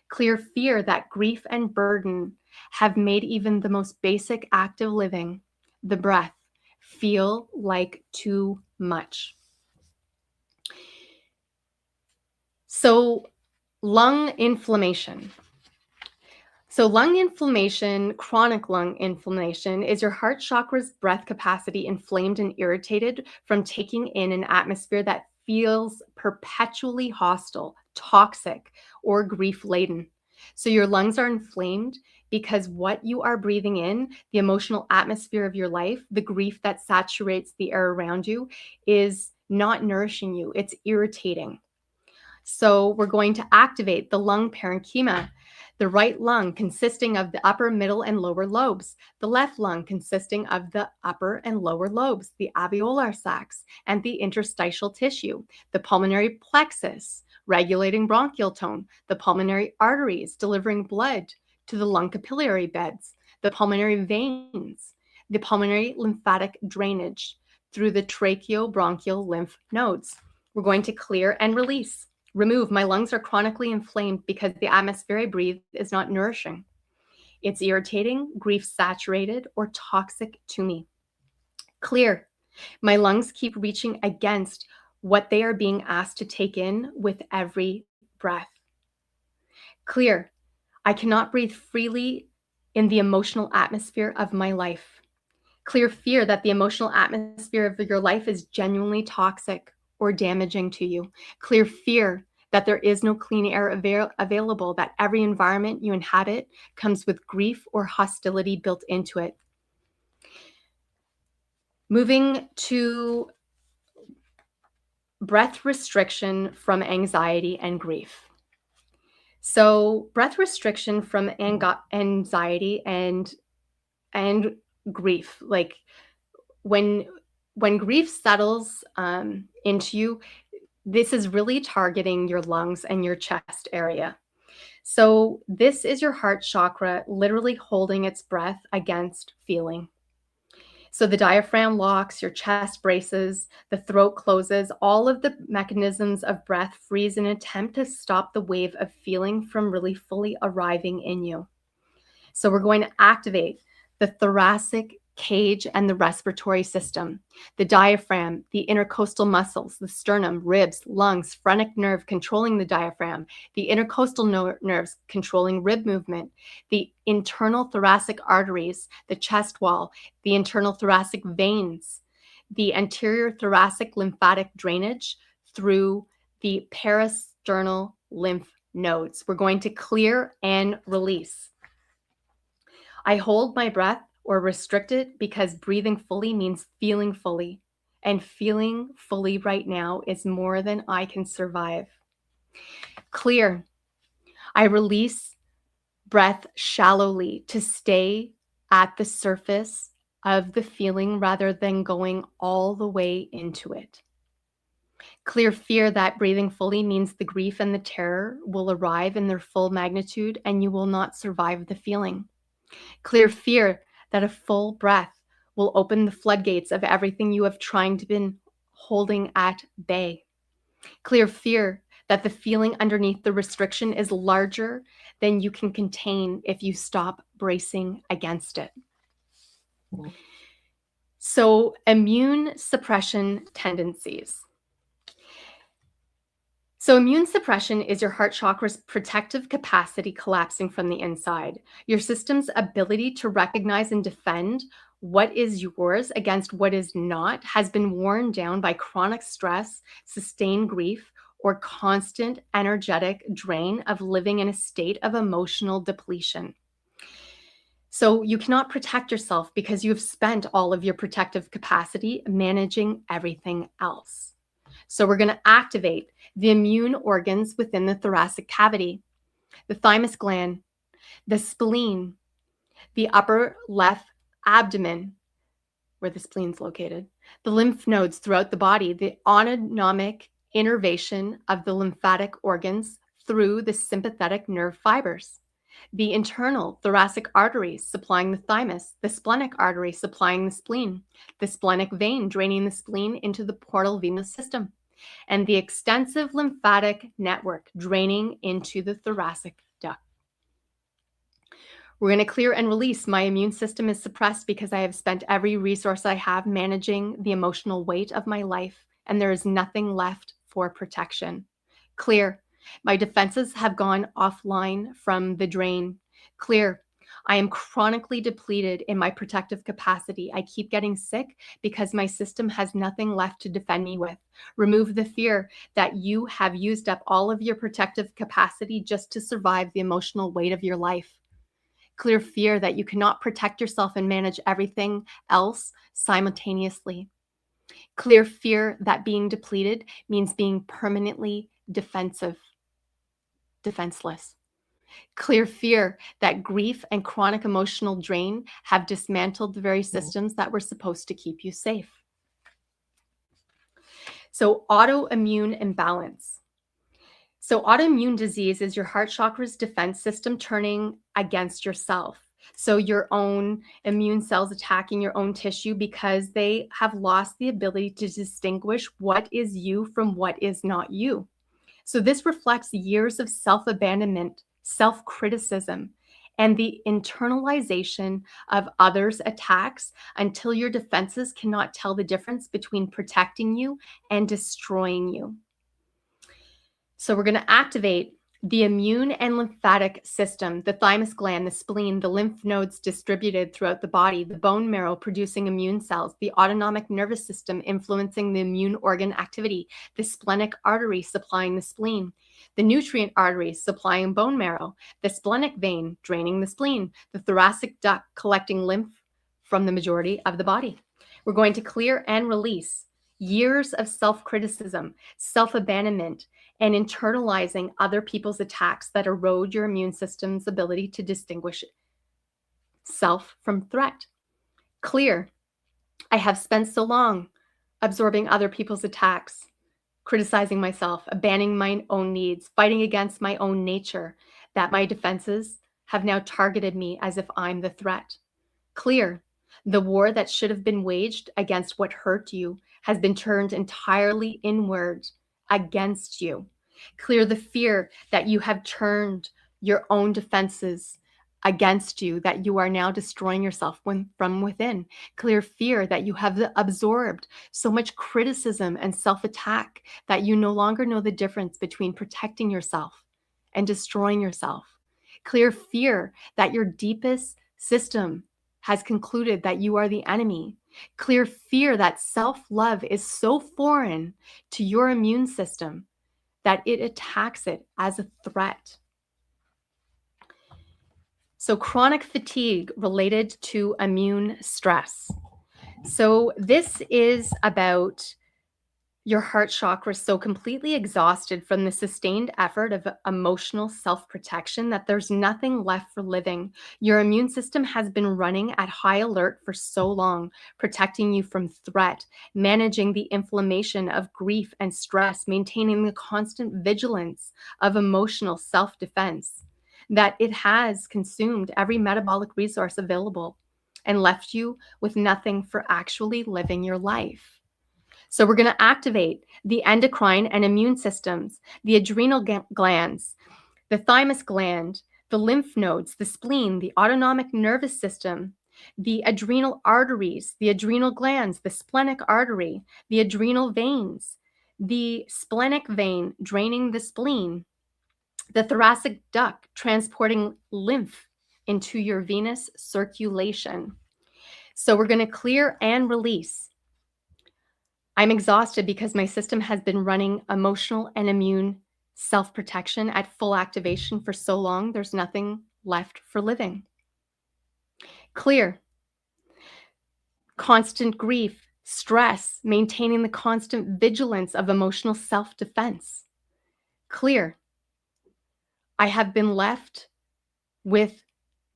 Clear fear that grief and burden have made even the most basic act of living, the breath, feel like too much. So, lung inflammation. So, lung inflammation, chronic lung inflammation, is your heart chakra's breath capacity inflamed and irritated from taking in an atmosphere that feels perpetually hostile, toxic, or grief laden. So, your lungs are inflamed because what you are breathing in, the emotional atmosphere of your life, the grief that saturates the air around you, is not nourishing you, it's irritating. So we're going to activate the lung parenchyma, the right lung consisting of the upper, middle, and lower lobes, the left lung consisting of the upper and lower lobes, the alveolar sacs, and the interstitial tissue, the pulmonary plexus, regulating bronchial tone, the pulmonary arteries delivering blood to the lung capillary beds, the pulmonary veins, the pulmonary lymphatic drainage through the tracheobronchial lymph nodes. We're going to clear and release. Remove. My lungs are chronically inflamed because the atmosphere I breathe is not nourishing. It's irritating, grief saturated, or toxic to me. Clear. My lungs keep reaching against what they are being asked to take in with every breath. Clear. I cannot breathe freely in the emotional atmosphere of my life. Clear fear that the emotional atmosphere of your life is genuinely toxic or damaging to you. Clear fear that there is no clean air available, that every environment you inhabit comes with grief or hostility built into it. Moving to breath restriction from anxiety and grief. So, breath restriction from anxiety and grief, like when grief settles into you, this is really targeting your lungs and your chest area. So this is your heart chakra literally holding its breath against feeling. So the diaphragm locks, your chest braces, the throat closes, all of the mechanisms of breath freeze in an attempt to stop the wave of feeling from really fully arriving in you. So we're going to activate the thoracic cage and the respiratory system, the diaphragm, the intercostal muscles, the sternum, ribs, lungs, phrenic nerve controlling the diaphragm, the intercostal nerves controlling rib movement, the internal thoracic arteries, the chest wall, the internal thoracic veins, the anterior thoracic lymphatic drainage through the parasternal lymph nodes. We're going to clear and release. I hold my breath or restrict it because breathing fully means feeling fully. And feeling fully right now is more than I can survive. Clear. I release breath shallowly to stay at the surface of the feeling rather than going all the way into it. Clear fear that breathing fully means the grief and the terror will arrive in their full magnitude and you will not survive the feeling. Clear fear that a full breath will open the floodgates of everything you have trying to been holding at bay. Clear fear that the feeling underneath the restriction is larger than you can contain if you stop bracing against it. So, immune suppression tendencies. So immune suppression is your heart chakra's protective capacity collapsing from the inside. Your system's ability to recognize and defend what is yours against what is not has been worn down by chronic stress, sustained grief, or constant energetic drain of living in a state of emotional depletion. So you cannot protect yourself because you have spent all of your protective capacity managing everything else. So we're going to activate the immune organs within the thoracic cavity, the thymus gland, the spleen, the upper left abdomen, where the spleen is located, the lymph nodes throughout the body, the autonomic innervation of the lymphatic organs through the sympathetic nerve fibers, the internal thoracic arteries supplying the thymus, the splenic artery supplying the spleen, the splenic vein draining the spleen into the portal venous system, and the extensive lymphatic network draining into the thoracic duct. We're going to clear and release. My immune system is suppressed because I have spent every resource I have managing the emotional weight of my life, and there is nothing left for protection. Clear. My defenses have gone offline from the drain. Clear. I am chronically depleted in my protective capacity. I keep getting sick because my system has nothing left to defend me with. Remove the fear that you have used up all of your protective capacity just to survive the emotional weight of your life. Clear fear that you cannot protect yourself and manage everything else simultaneously. Clear fear that being depleted means being permanently defenseless. Clear fear that grief and chronic emotional drain have dismantled the very systems that were supposed to keep you safe. So, autoimmune imbalance. So, autoimmune disease is your heart chakra's defense system turning against yourself. So, your own immune cells attacking your own tissue because they have lost the ability to distinguish what is you from what is not you. So, this reflects years of self-abandonment, self-criticism, and the internalization of others' attacks until your defenses cannot tell the difference between protecting you and destroying you. So we're going to activate the immune and lymphatic system, the thymus gland, the spleen, the lymph nodes distributed throughout the body, the bone marrow producing immune cells, the autonomic nervous system influencing the immune organ activity, the splenic artery supplying the spleen, the nutrient arteries supplying bone marrow, the splenic vein draining the spleen, the thoracic duct collecting lymph from the majority of the body. We're going to clear and release years of self-criticism, self-abandonment, and internalizing other people's attacks that erode your immune system's ability to distinguish self from threat. Clear. I have spent so long absorbing other people's attacks, criticizing myself, abandoning my own needs, fighting against my own nature, that my defenses have now targeted me as if I'm the threat. Clear. The war that should have been waged against what hurt you has been turned entirely inward against you. Clear the fear that you have turned your own defenses against you, that you are now destroying yourself from within. Clear fear that you have absorbed so much criticism and self-attack that you no longer know the difference between protecting yourself and destroying yourself. Clear fear that your deepest system has concluded that you are the enemy. Clear fear that self-love is so foreign to your immune system that it attacks it as a threat. So, chronic fatigue related to immune stress. So, this is about your heart chakra so completely exhausted from the sustained effort of emotional self-protection that there's nothing left for living. Your immune system has been running at high alert for so long, protecting you from threat, managing the inflammation of grief and stress, maintaining the constant vigilance of emotional self-defense, that it has consumed every metabolic resource available and left you with nothing for actually living your life. So we're going to activate the endocrine and immune systems, the adrenal glands, the thymus gland, the lymph nodes, the spleen, the autonomic nervous system, the adrenal arteries, the adrenal glands, the splenic artery, the adrenal veins, the splenic vein draining the spleen, the thoracic duct transporting lymph into your venous circulation. So we're going to clear and release. I'm exhausted because my system has been running emotional and immune self-protection at full activation for so long, there's nothing left for living. Clear. Constant grief, stress, maintaining the constant vigilance of emotional self-defense. Clear. I have been left with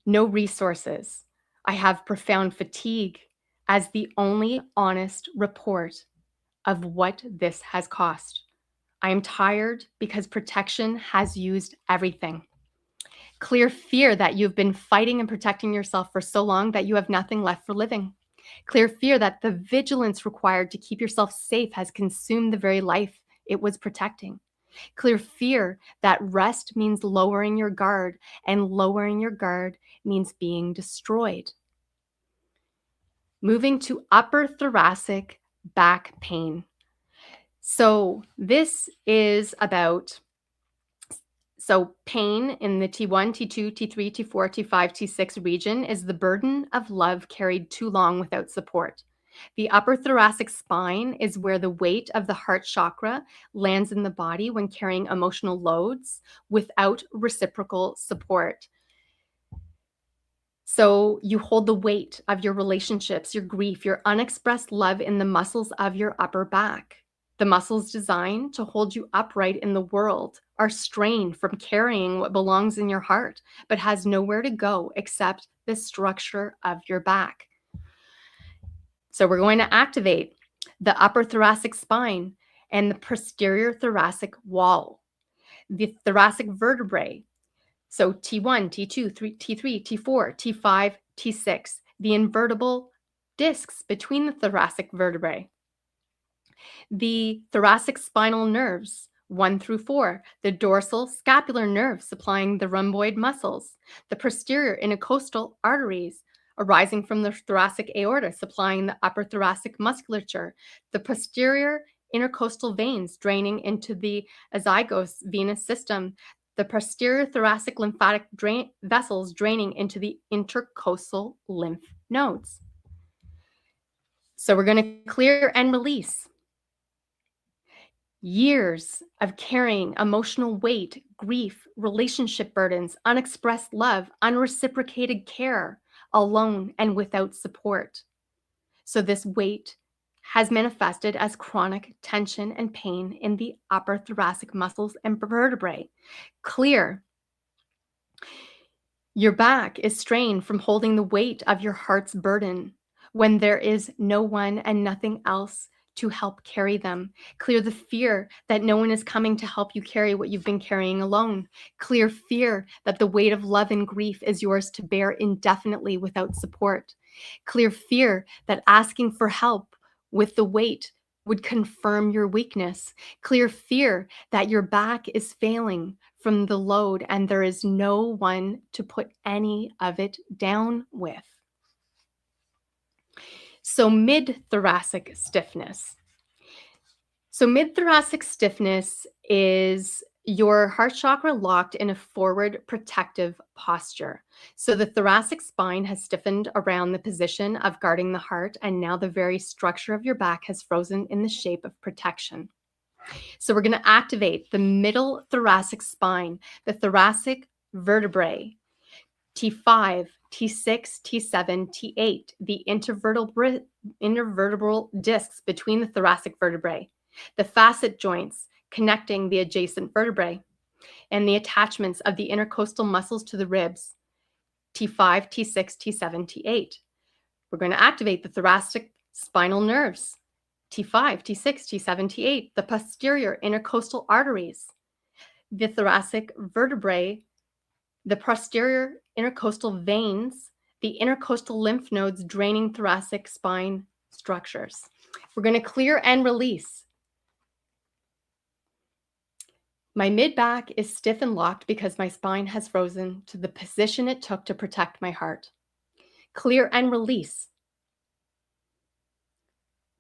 no resources. I have profound fatigue as the only honest report of what this has cost. I am tired because protection has used everything. Clear fear that you've been fighting and protecting yourself for so long that you have nothing left for living. Clear fear that the vigilance required to keep yourself safe has consumed the very life it was protecting. Clear fear that rest means lowering your guard, and lowering your guard means being destroyed. Moving to upper thoracic back pain. So this is about pain in the T1, T2, T3, T4, T5, T6 region is the burden of love carried too long without support. The upper thoracic spine is where the weight of the heart chakra lands in the body when carrying emotional loads without reciprocal support. So you hold the weight of your relationships, your grief, your unexpressed love in the muscles of your upper back. The muscles designed to hold you upright in the world are strained from carrying what belongs in your heart, but has nowhere to go except the structure of your back. So we're going to activate the upper thoracic spine and the posterior thoracic wall, the thoracic vertebrae. So T1, T2, T3, T4, T5, T6, the invertible discs between the thoracic vertebrae. The thoracic spinal nerves, 1 through 4, the dorsal scapular nerve supplying the rhomboid muscles, the posterior intercostal arteries arising from the thoracic aorta supplying the upper thoracic musculature, the posterior intercostal veins draining into the azygos venous system, the posterior thoracic lymphatic vessels draining into the intercostal lymph nodes. So we're going to clear and release years of carrying emotional weight, grief, relationship burdens, unexpressed love, unreciprocated care, alone and without support. So this weight has manifested as chronic tension and pain in the upper thoracic muscles and vertebrae. Clear. Your back is strained from holding the weight of your heart's burden when there is no one and nothing else to help carry them. Clear the fear that no one is coming to help you carry what you've been carrying alone. Clear fear that the weight of love and grief is yours to bear indefinitely without support. Clear fear that asking for help with the weight would confirm your weakness. Clear fear that your back is failing from the load and there is no one to put any of it down with. So mid-thoracic stiffness. So mid-thoracic stiffness is your heart chakra locked in a forward protective posture. So the thoracic spine has stiffened around the position of guarding the heart, and now the very structure of your back has frozen in the shape of protection. So we're going to activate the middle thoracic spine, the thoracic vertebrae, T5, T6, T7, T8, the intervertebral discs between the thoracic vertebrae, the facet joints connecting the adjacent vertebrae, and the attachments of the intercostal muscles to the ribs, T5, T6, T7, T8. We're going to activate the thoracic spinal nerves, T5, T6, T7, T8, the posterior intercostal arteries, the thoracic vertebrae, the posterior intercostal veins, the intercostal lymph nodes draining thoracic spine structures. We're going to clear and release. My mid-back is stiff and locked because my spine has frozen to the position it took to protect my heart. Clear and release.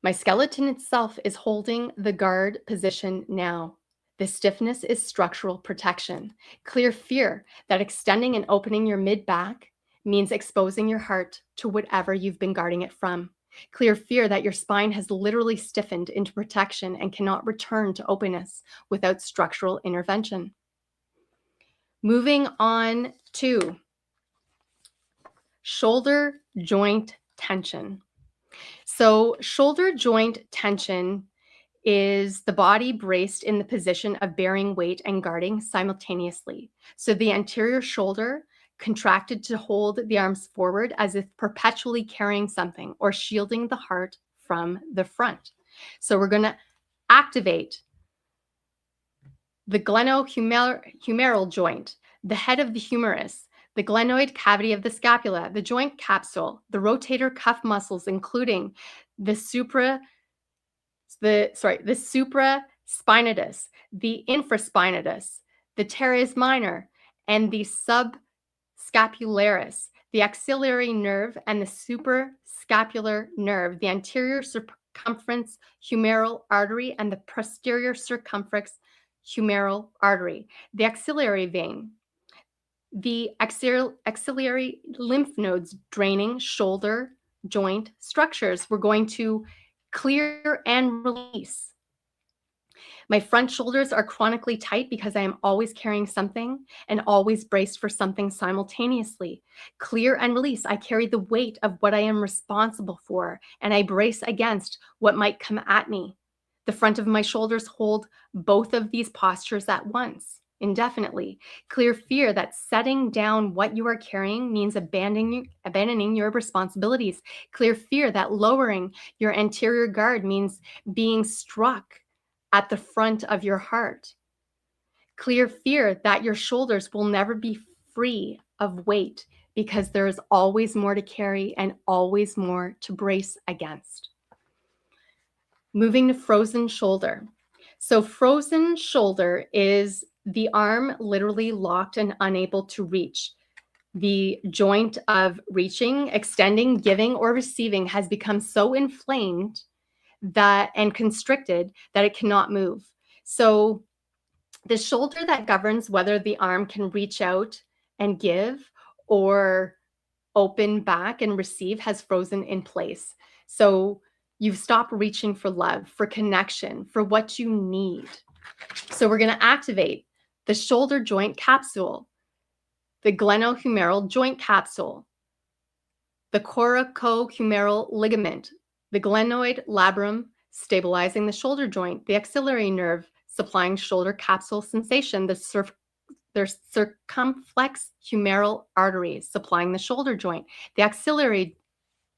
My skeleton itself is holding the guard position now. The stiffness is structural protection. Clear fear that extending and opening your mid-back means exposing your heart to whatever you've been guarding it from. Clear fear that your spine has literally stiffened into protection and cannot return to openness without structural intervention. Moving on to shoulder joint tension. So shoulder joint tension is the body braced in the position of bearing weight and guarding simultaneously. So the anterior shoulder contracted to hold the arms forward as if perpetually carrying something or shielding the heart from the front. So we're going to activate the glenohumeral joint, the head of the humerus, the glenoid cavity of the scapula, the joint capsule, the rotator cuff muscles, including the supraspinatus spinatus, the infraspinatus, the teres minor, and the subscapularis, the axillary nerve and the suprascapular nerve, the anterior circumference humeral artery, and the posterior circumference humeral artery, the axillary vein, the axillary lymph nodes draining shoulder joint structures. We're going to clear and release. My front shoulders are chronically tight because I am always carrying something and always braced for something simultaneously. Clear and release. I carry the weight of what I am responsible for, and I brace against what might come at me. The front of my shoulders hold both of these postures at once, indefinitely. Clear fear that setting down what you are carrying means abandoning your responsibilities. Clear fear that lowering your anterior guard means being struck at the front of your heart. Clear fear that your shoulders will never be free of weight because there is always more to carry and always more to brace against. Moving to frozen shoulder. So frozen shoulder is the arm literally locked and unable to reach. The joint of reaching, extending, giving, or receiving has become so inflamed and constricted that it cannot move. So the shoulder that governs whether the arm can reach out and give or open back and receive has frozen in place. So you've stopped reaching for love, for connection, for what you need. So we're going to activate the shoulder joint capsule, the glenohumeral joint capsule, the coracohumeral ligament, the glenoid labrum stabilizing the shoulder joint, the axillary nerve supplying shoulder capsule sensation, the circumflex humeral arteries supplying the shoulder joint, the axillary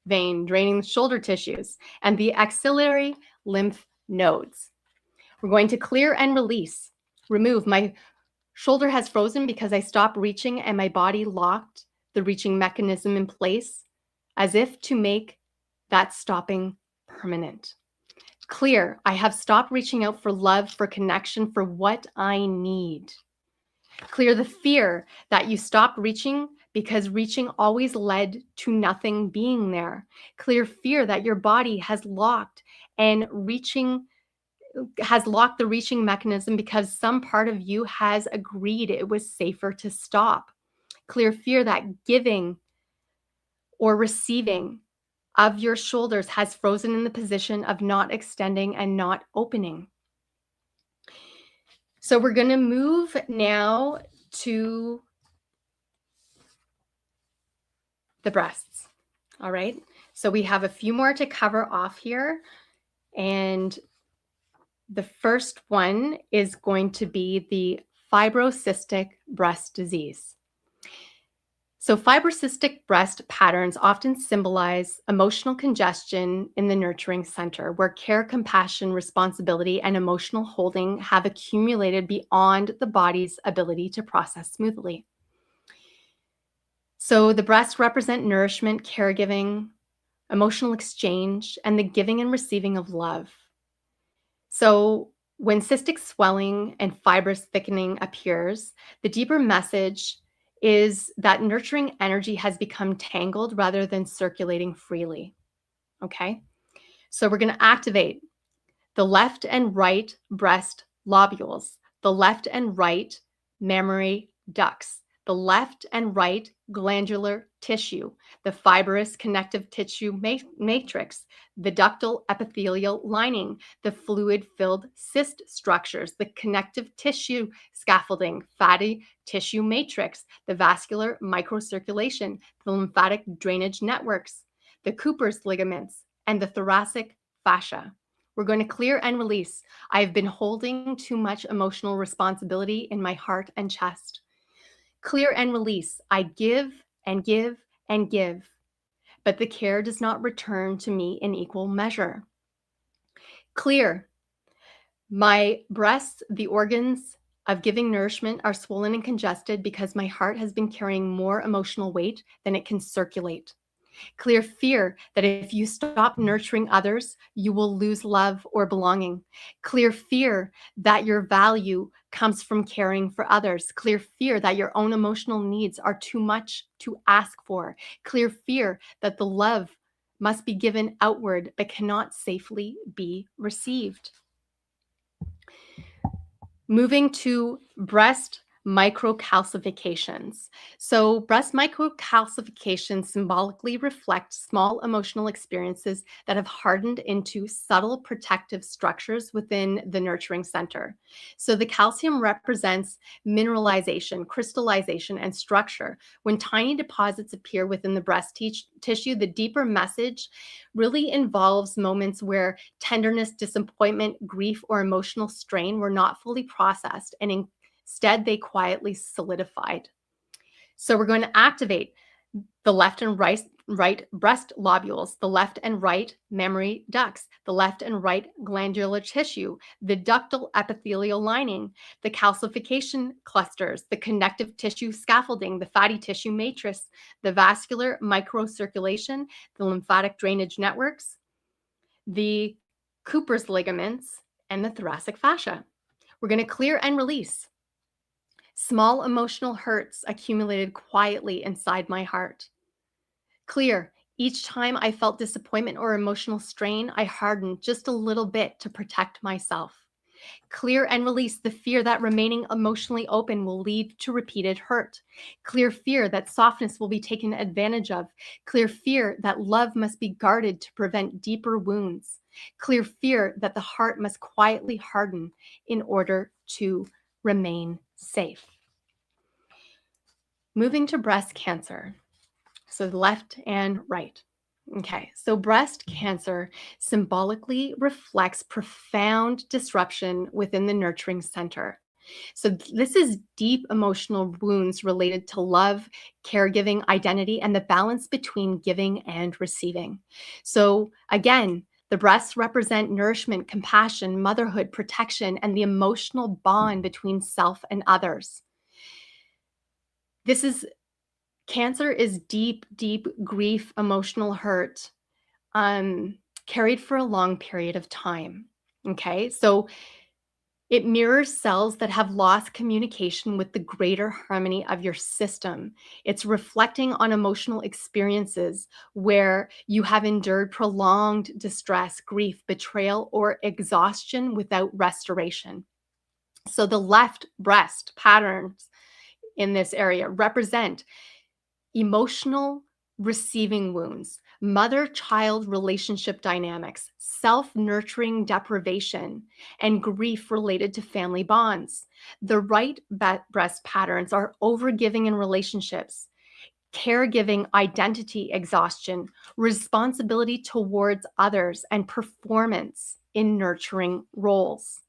vein draining the shoulder tissues, and the axillary lymph nodes. We're going to clear and release. Remove. My shoulder has frozen because I stopped reaching and my body locked the reaching mechanism in place as if to make that stopping permanent. Clear. I have stopped reaching out for love, for connection, for what I need. Clear the fear that you stopped reaching because reaching always led to nothing being there. Clear fear that your body has locked the reaching mechanism because some part of you has agreed it was safer to stop. Clear fear that giving or receiving of your shoulders has frozen in the position of not extending and not opening. So we're going to move now to the breasts. All right. So we have a few more to cover off here. And the first one is going to be the fibrocystic breast disease. So fibrocystic breast patterns often symbolize emotional congestion in the nurturing center, where care, compassion, responsibility, and emotional holding have accumulated beyond the body's ability to process smoothly. So the breasts represent nourishment, caregiving, emotional exchange, and the giving and receiving of love. So when cystic swelling and fibrous thickening appears, the deeper message is that nurturing energy has become tangled rather than circulating freely. Okay? So we're going to activate the left and right breast lobules, the left and right mammary ducts, the left and right glandular tissue, the fibrous connective tissue matrix, the ductal epithelial lining, the fluid-filled cyst structures, the connective tissue scaffolding, fatty tissue matrix, the vascular microcirculation, the lymphatic drainage networks, the Cooper's ligaments, and the thoracic fascia. We're going to clear and release. I've been holding too much emotional responsibility in my heart and chest. Clear and release. I give and give and give, but the care does not return to me in equal measure. Clear. My breasts, the organs of giving nourishment, are swollen and congested because my heart has been carrying more emotional weight than it can circulate. Clear fear that if you stop nurturing others, you will lose love or belonging. Clear fear that your value comes from caring for others. Clear fear that your own emotional needs are too much to ask for. Clear fear that the love must be given outward but cannot safely be received. Moving to breast microcalcifications. So, breast microcalcifications symbolically reflect small emotional experiences that have hardened into subtle protective structures within the nurturing center. So, the calcium represents mineralization, crystallization, and structure. When tiny deposits appear within the breast tissue, the deeper message really involves moments where tenderness, disappointment, grief, or emotional strain were not fully processed, and instead they quietly solidified. So we're going to activate the left and right breast lobules, the left and right mammary ducts, the left and right glandular tissue, the ductal epithelial lining, the calcification clusters, the connective tissue scaffolding, the fatty tissue matrix, the vascular microcirculation, the lymphatic drainage networks, the Cooper's ligaments, and the thoracic fascia. We're going to clear and release small emotional hurts accumulated quietly inside my heart. Clear. Each time I felt disappointment or emotional strain, I hardened just a little bit to protect myself. Clear and release the fear that remaining emotionally open will lead to repeated hurt. Clear fear that softness will be taken advantage of. Clear fear that love must be guarded to prevent deeper wounds. Clear fear that the heart must quietly harden in order to remain safe. Moving to breast cancer. So left and right. Okay, so breast cancer symbolically reflects profound disruption within the nurturing center. So this is deep emotional wounds related to love, caregiving, identity, and the balance between giving and receiving. So again, the breasts represent nourishment, compassion, motherhood, protection, and the emotional bond between self and others. This is Cancer is deep, deep grief, emotional hurt, carried for a long period of time. Okay, so it mirrors cells that have lost communication with the greater harmony of your system. It's reflecting on emotional experiences where you have endured prolonged distress, grief, betrayal, or exhaustion without restoration. So the left breast patterns in this area represent emotional receiving wounds, mother child relationship dynamics, self nurturing deprivation, and grief related to family bonds. The right breast patterns are overgiving in relationships, caregiving identity exhaustion, responsibility towards others, and performance in nurturing roles.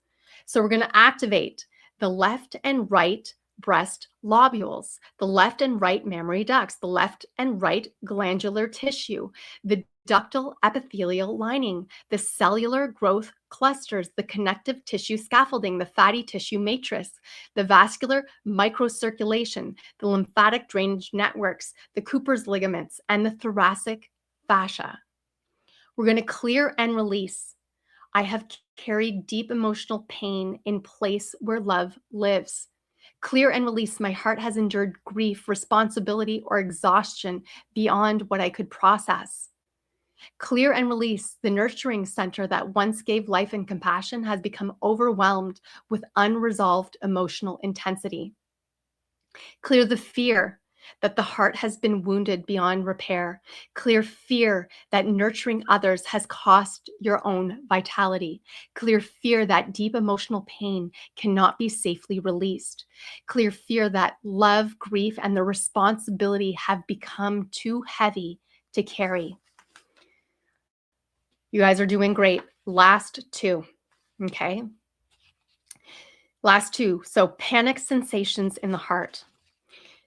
So we're going to activate the left and right breast lobules, the left and right mammary ducts, the left and right glandular tissue, the ductal epithelial lining, the cellular growth clusters, the connective tissue scaffolding, the fatty tissue matrix, the vascular microcirculation, the lymphatic drainage networks, the Cooper's ligaments, and the thoracic fascia. We're going to clear and release. I have carried deep emotional pain in place where love lives. Clear and release. My heart has endured grief, responsibility, or exhaustion beyond what I could process. Clear and release. The nurturing center that once gave life and compassion has become overwhelmed with unresolved emotional intensity. Clear the fear that the heart has been wounded beyond repair. Clear fear that nurturing others has cost your own vitality. Clear fear that deep emotional pain cannot be safely released. Clear fear that love, grief, and the responsibility have become too heavy to carry. You guys are doing great. Last two, okay? Last two. So panic sensations in the heart.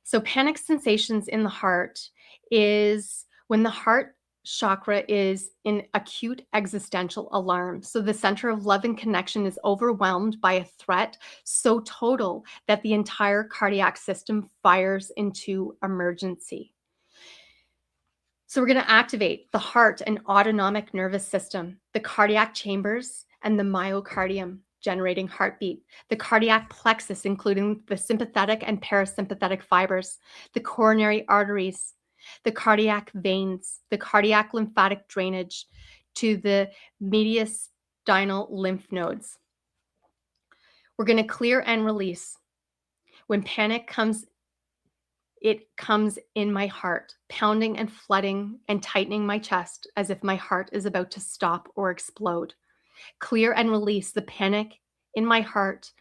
So panic sensations in the heart is when the heart chakra is in acute existential alarm. So the center of love and connection is overwhelmed by a threat so total that the entire cardiac system fires into emergency. So we're going to activate the heart and autonomic nervous system, the cardiac chambers, and the myocardium, generating heartbeat, the cardiac plexus, including the sympathetic and parasympathetic fibers, the coronary arteries, the cardiac veins, the cardiac lymphatic drainage to the mediastinal lymph nodes. We're going to clear and release. When panic comes, it comes in my heart, pounding and flooding and tightening my chest as if my heart is about to stop or explode. Clear and release. The panic in my heart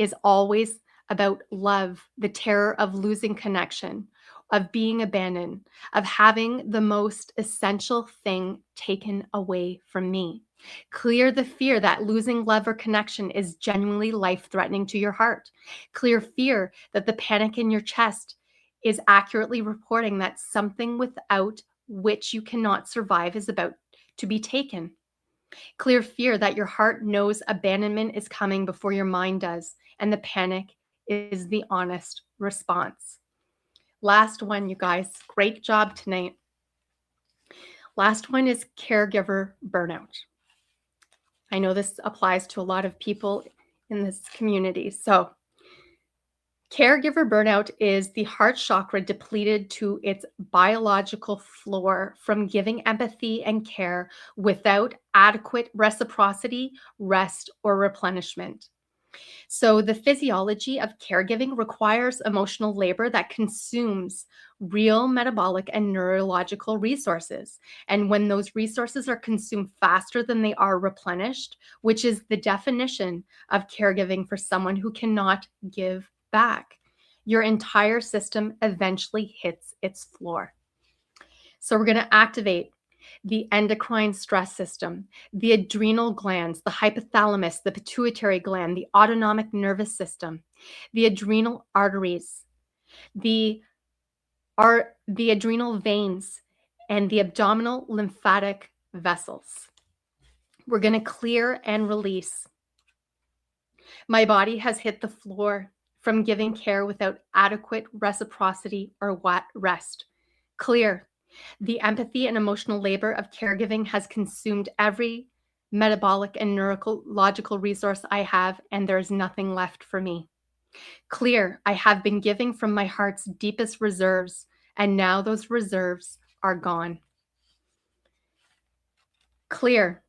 is always about love, the terror of losing connection, of being abandoned, of having the most essential thing taken away from me. Clear the fear that losing love or connection is genuinely life-threatening to your heart. Clear fear that the panic in your chest is accurately reporting that something without which you cannot survive is about to be taken. Clear fear that your heart knows abandonment is coming before your mind does, and the panic is the honest response. Last one, you guys. Great job tonight. Last one is caregiver burnout. I know this applies to a lot of people in this community. So, caregiver burnout is the heart chakra depleted to its biological floor from giving empathy and care without adequate reciprocity, rest, or replenishment. So, the physiology of caregiving requires emotional labor that consumes real metabolic and neurological resources. And when those resources are consumed faster than they are replenished, which is the definition of caregiving for someone who cannot give back, your entire system eventually hits its floor. So, we're going to activate the endocrine stress system, the adrenal glands, the hypothalamus, the pituitary gland, the autonomic nervous system, the adrenal arteries, the adrenal veins, and the abdominal lymphatic vessels. We're going to clear and release. My body has hit the floor from giving care without adequate reciprocity or rest. Clear. The empathy and emotional labor of caregiving has consumed every metabolic and neurological resource I have, and there is nothing left for me. Clear. I have been giving from my heart's deepest reserves, and now those reserves are gone. Clear.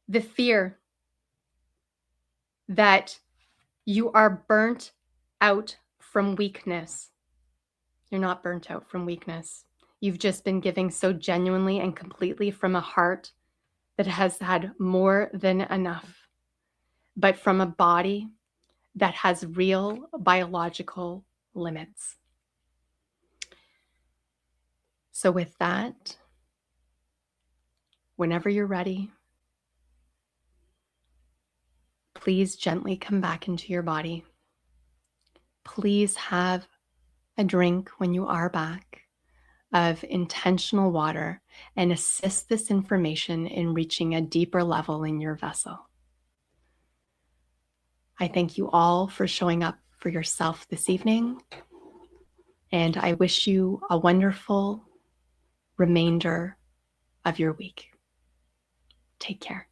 The fear that you are burnt out from weakness. You're not burnt out from weakness. You've just been giving so genuinely and completely from a heart that has had more than enough, but from a body that has real biological limits. So with that, whenever you're ready, please gently come back into your body. Please have a drink when you are back of intentional water and assist this information in reaching a deeper level in your vessel. I thank you all for showing up for yourself this evening, and I wish you a wonderful remainder of your week. Take care.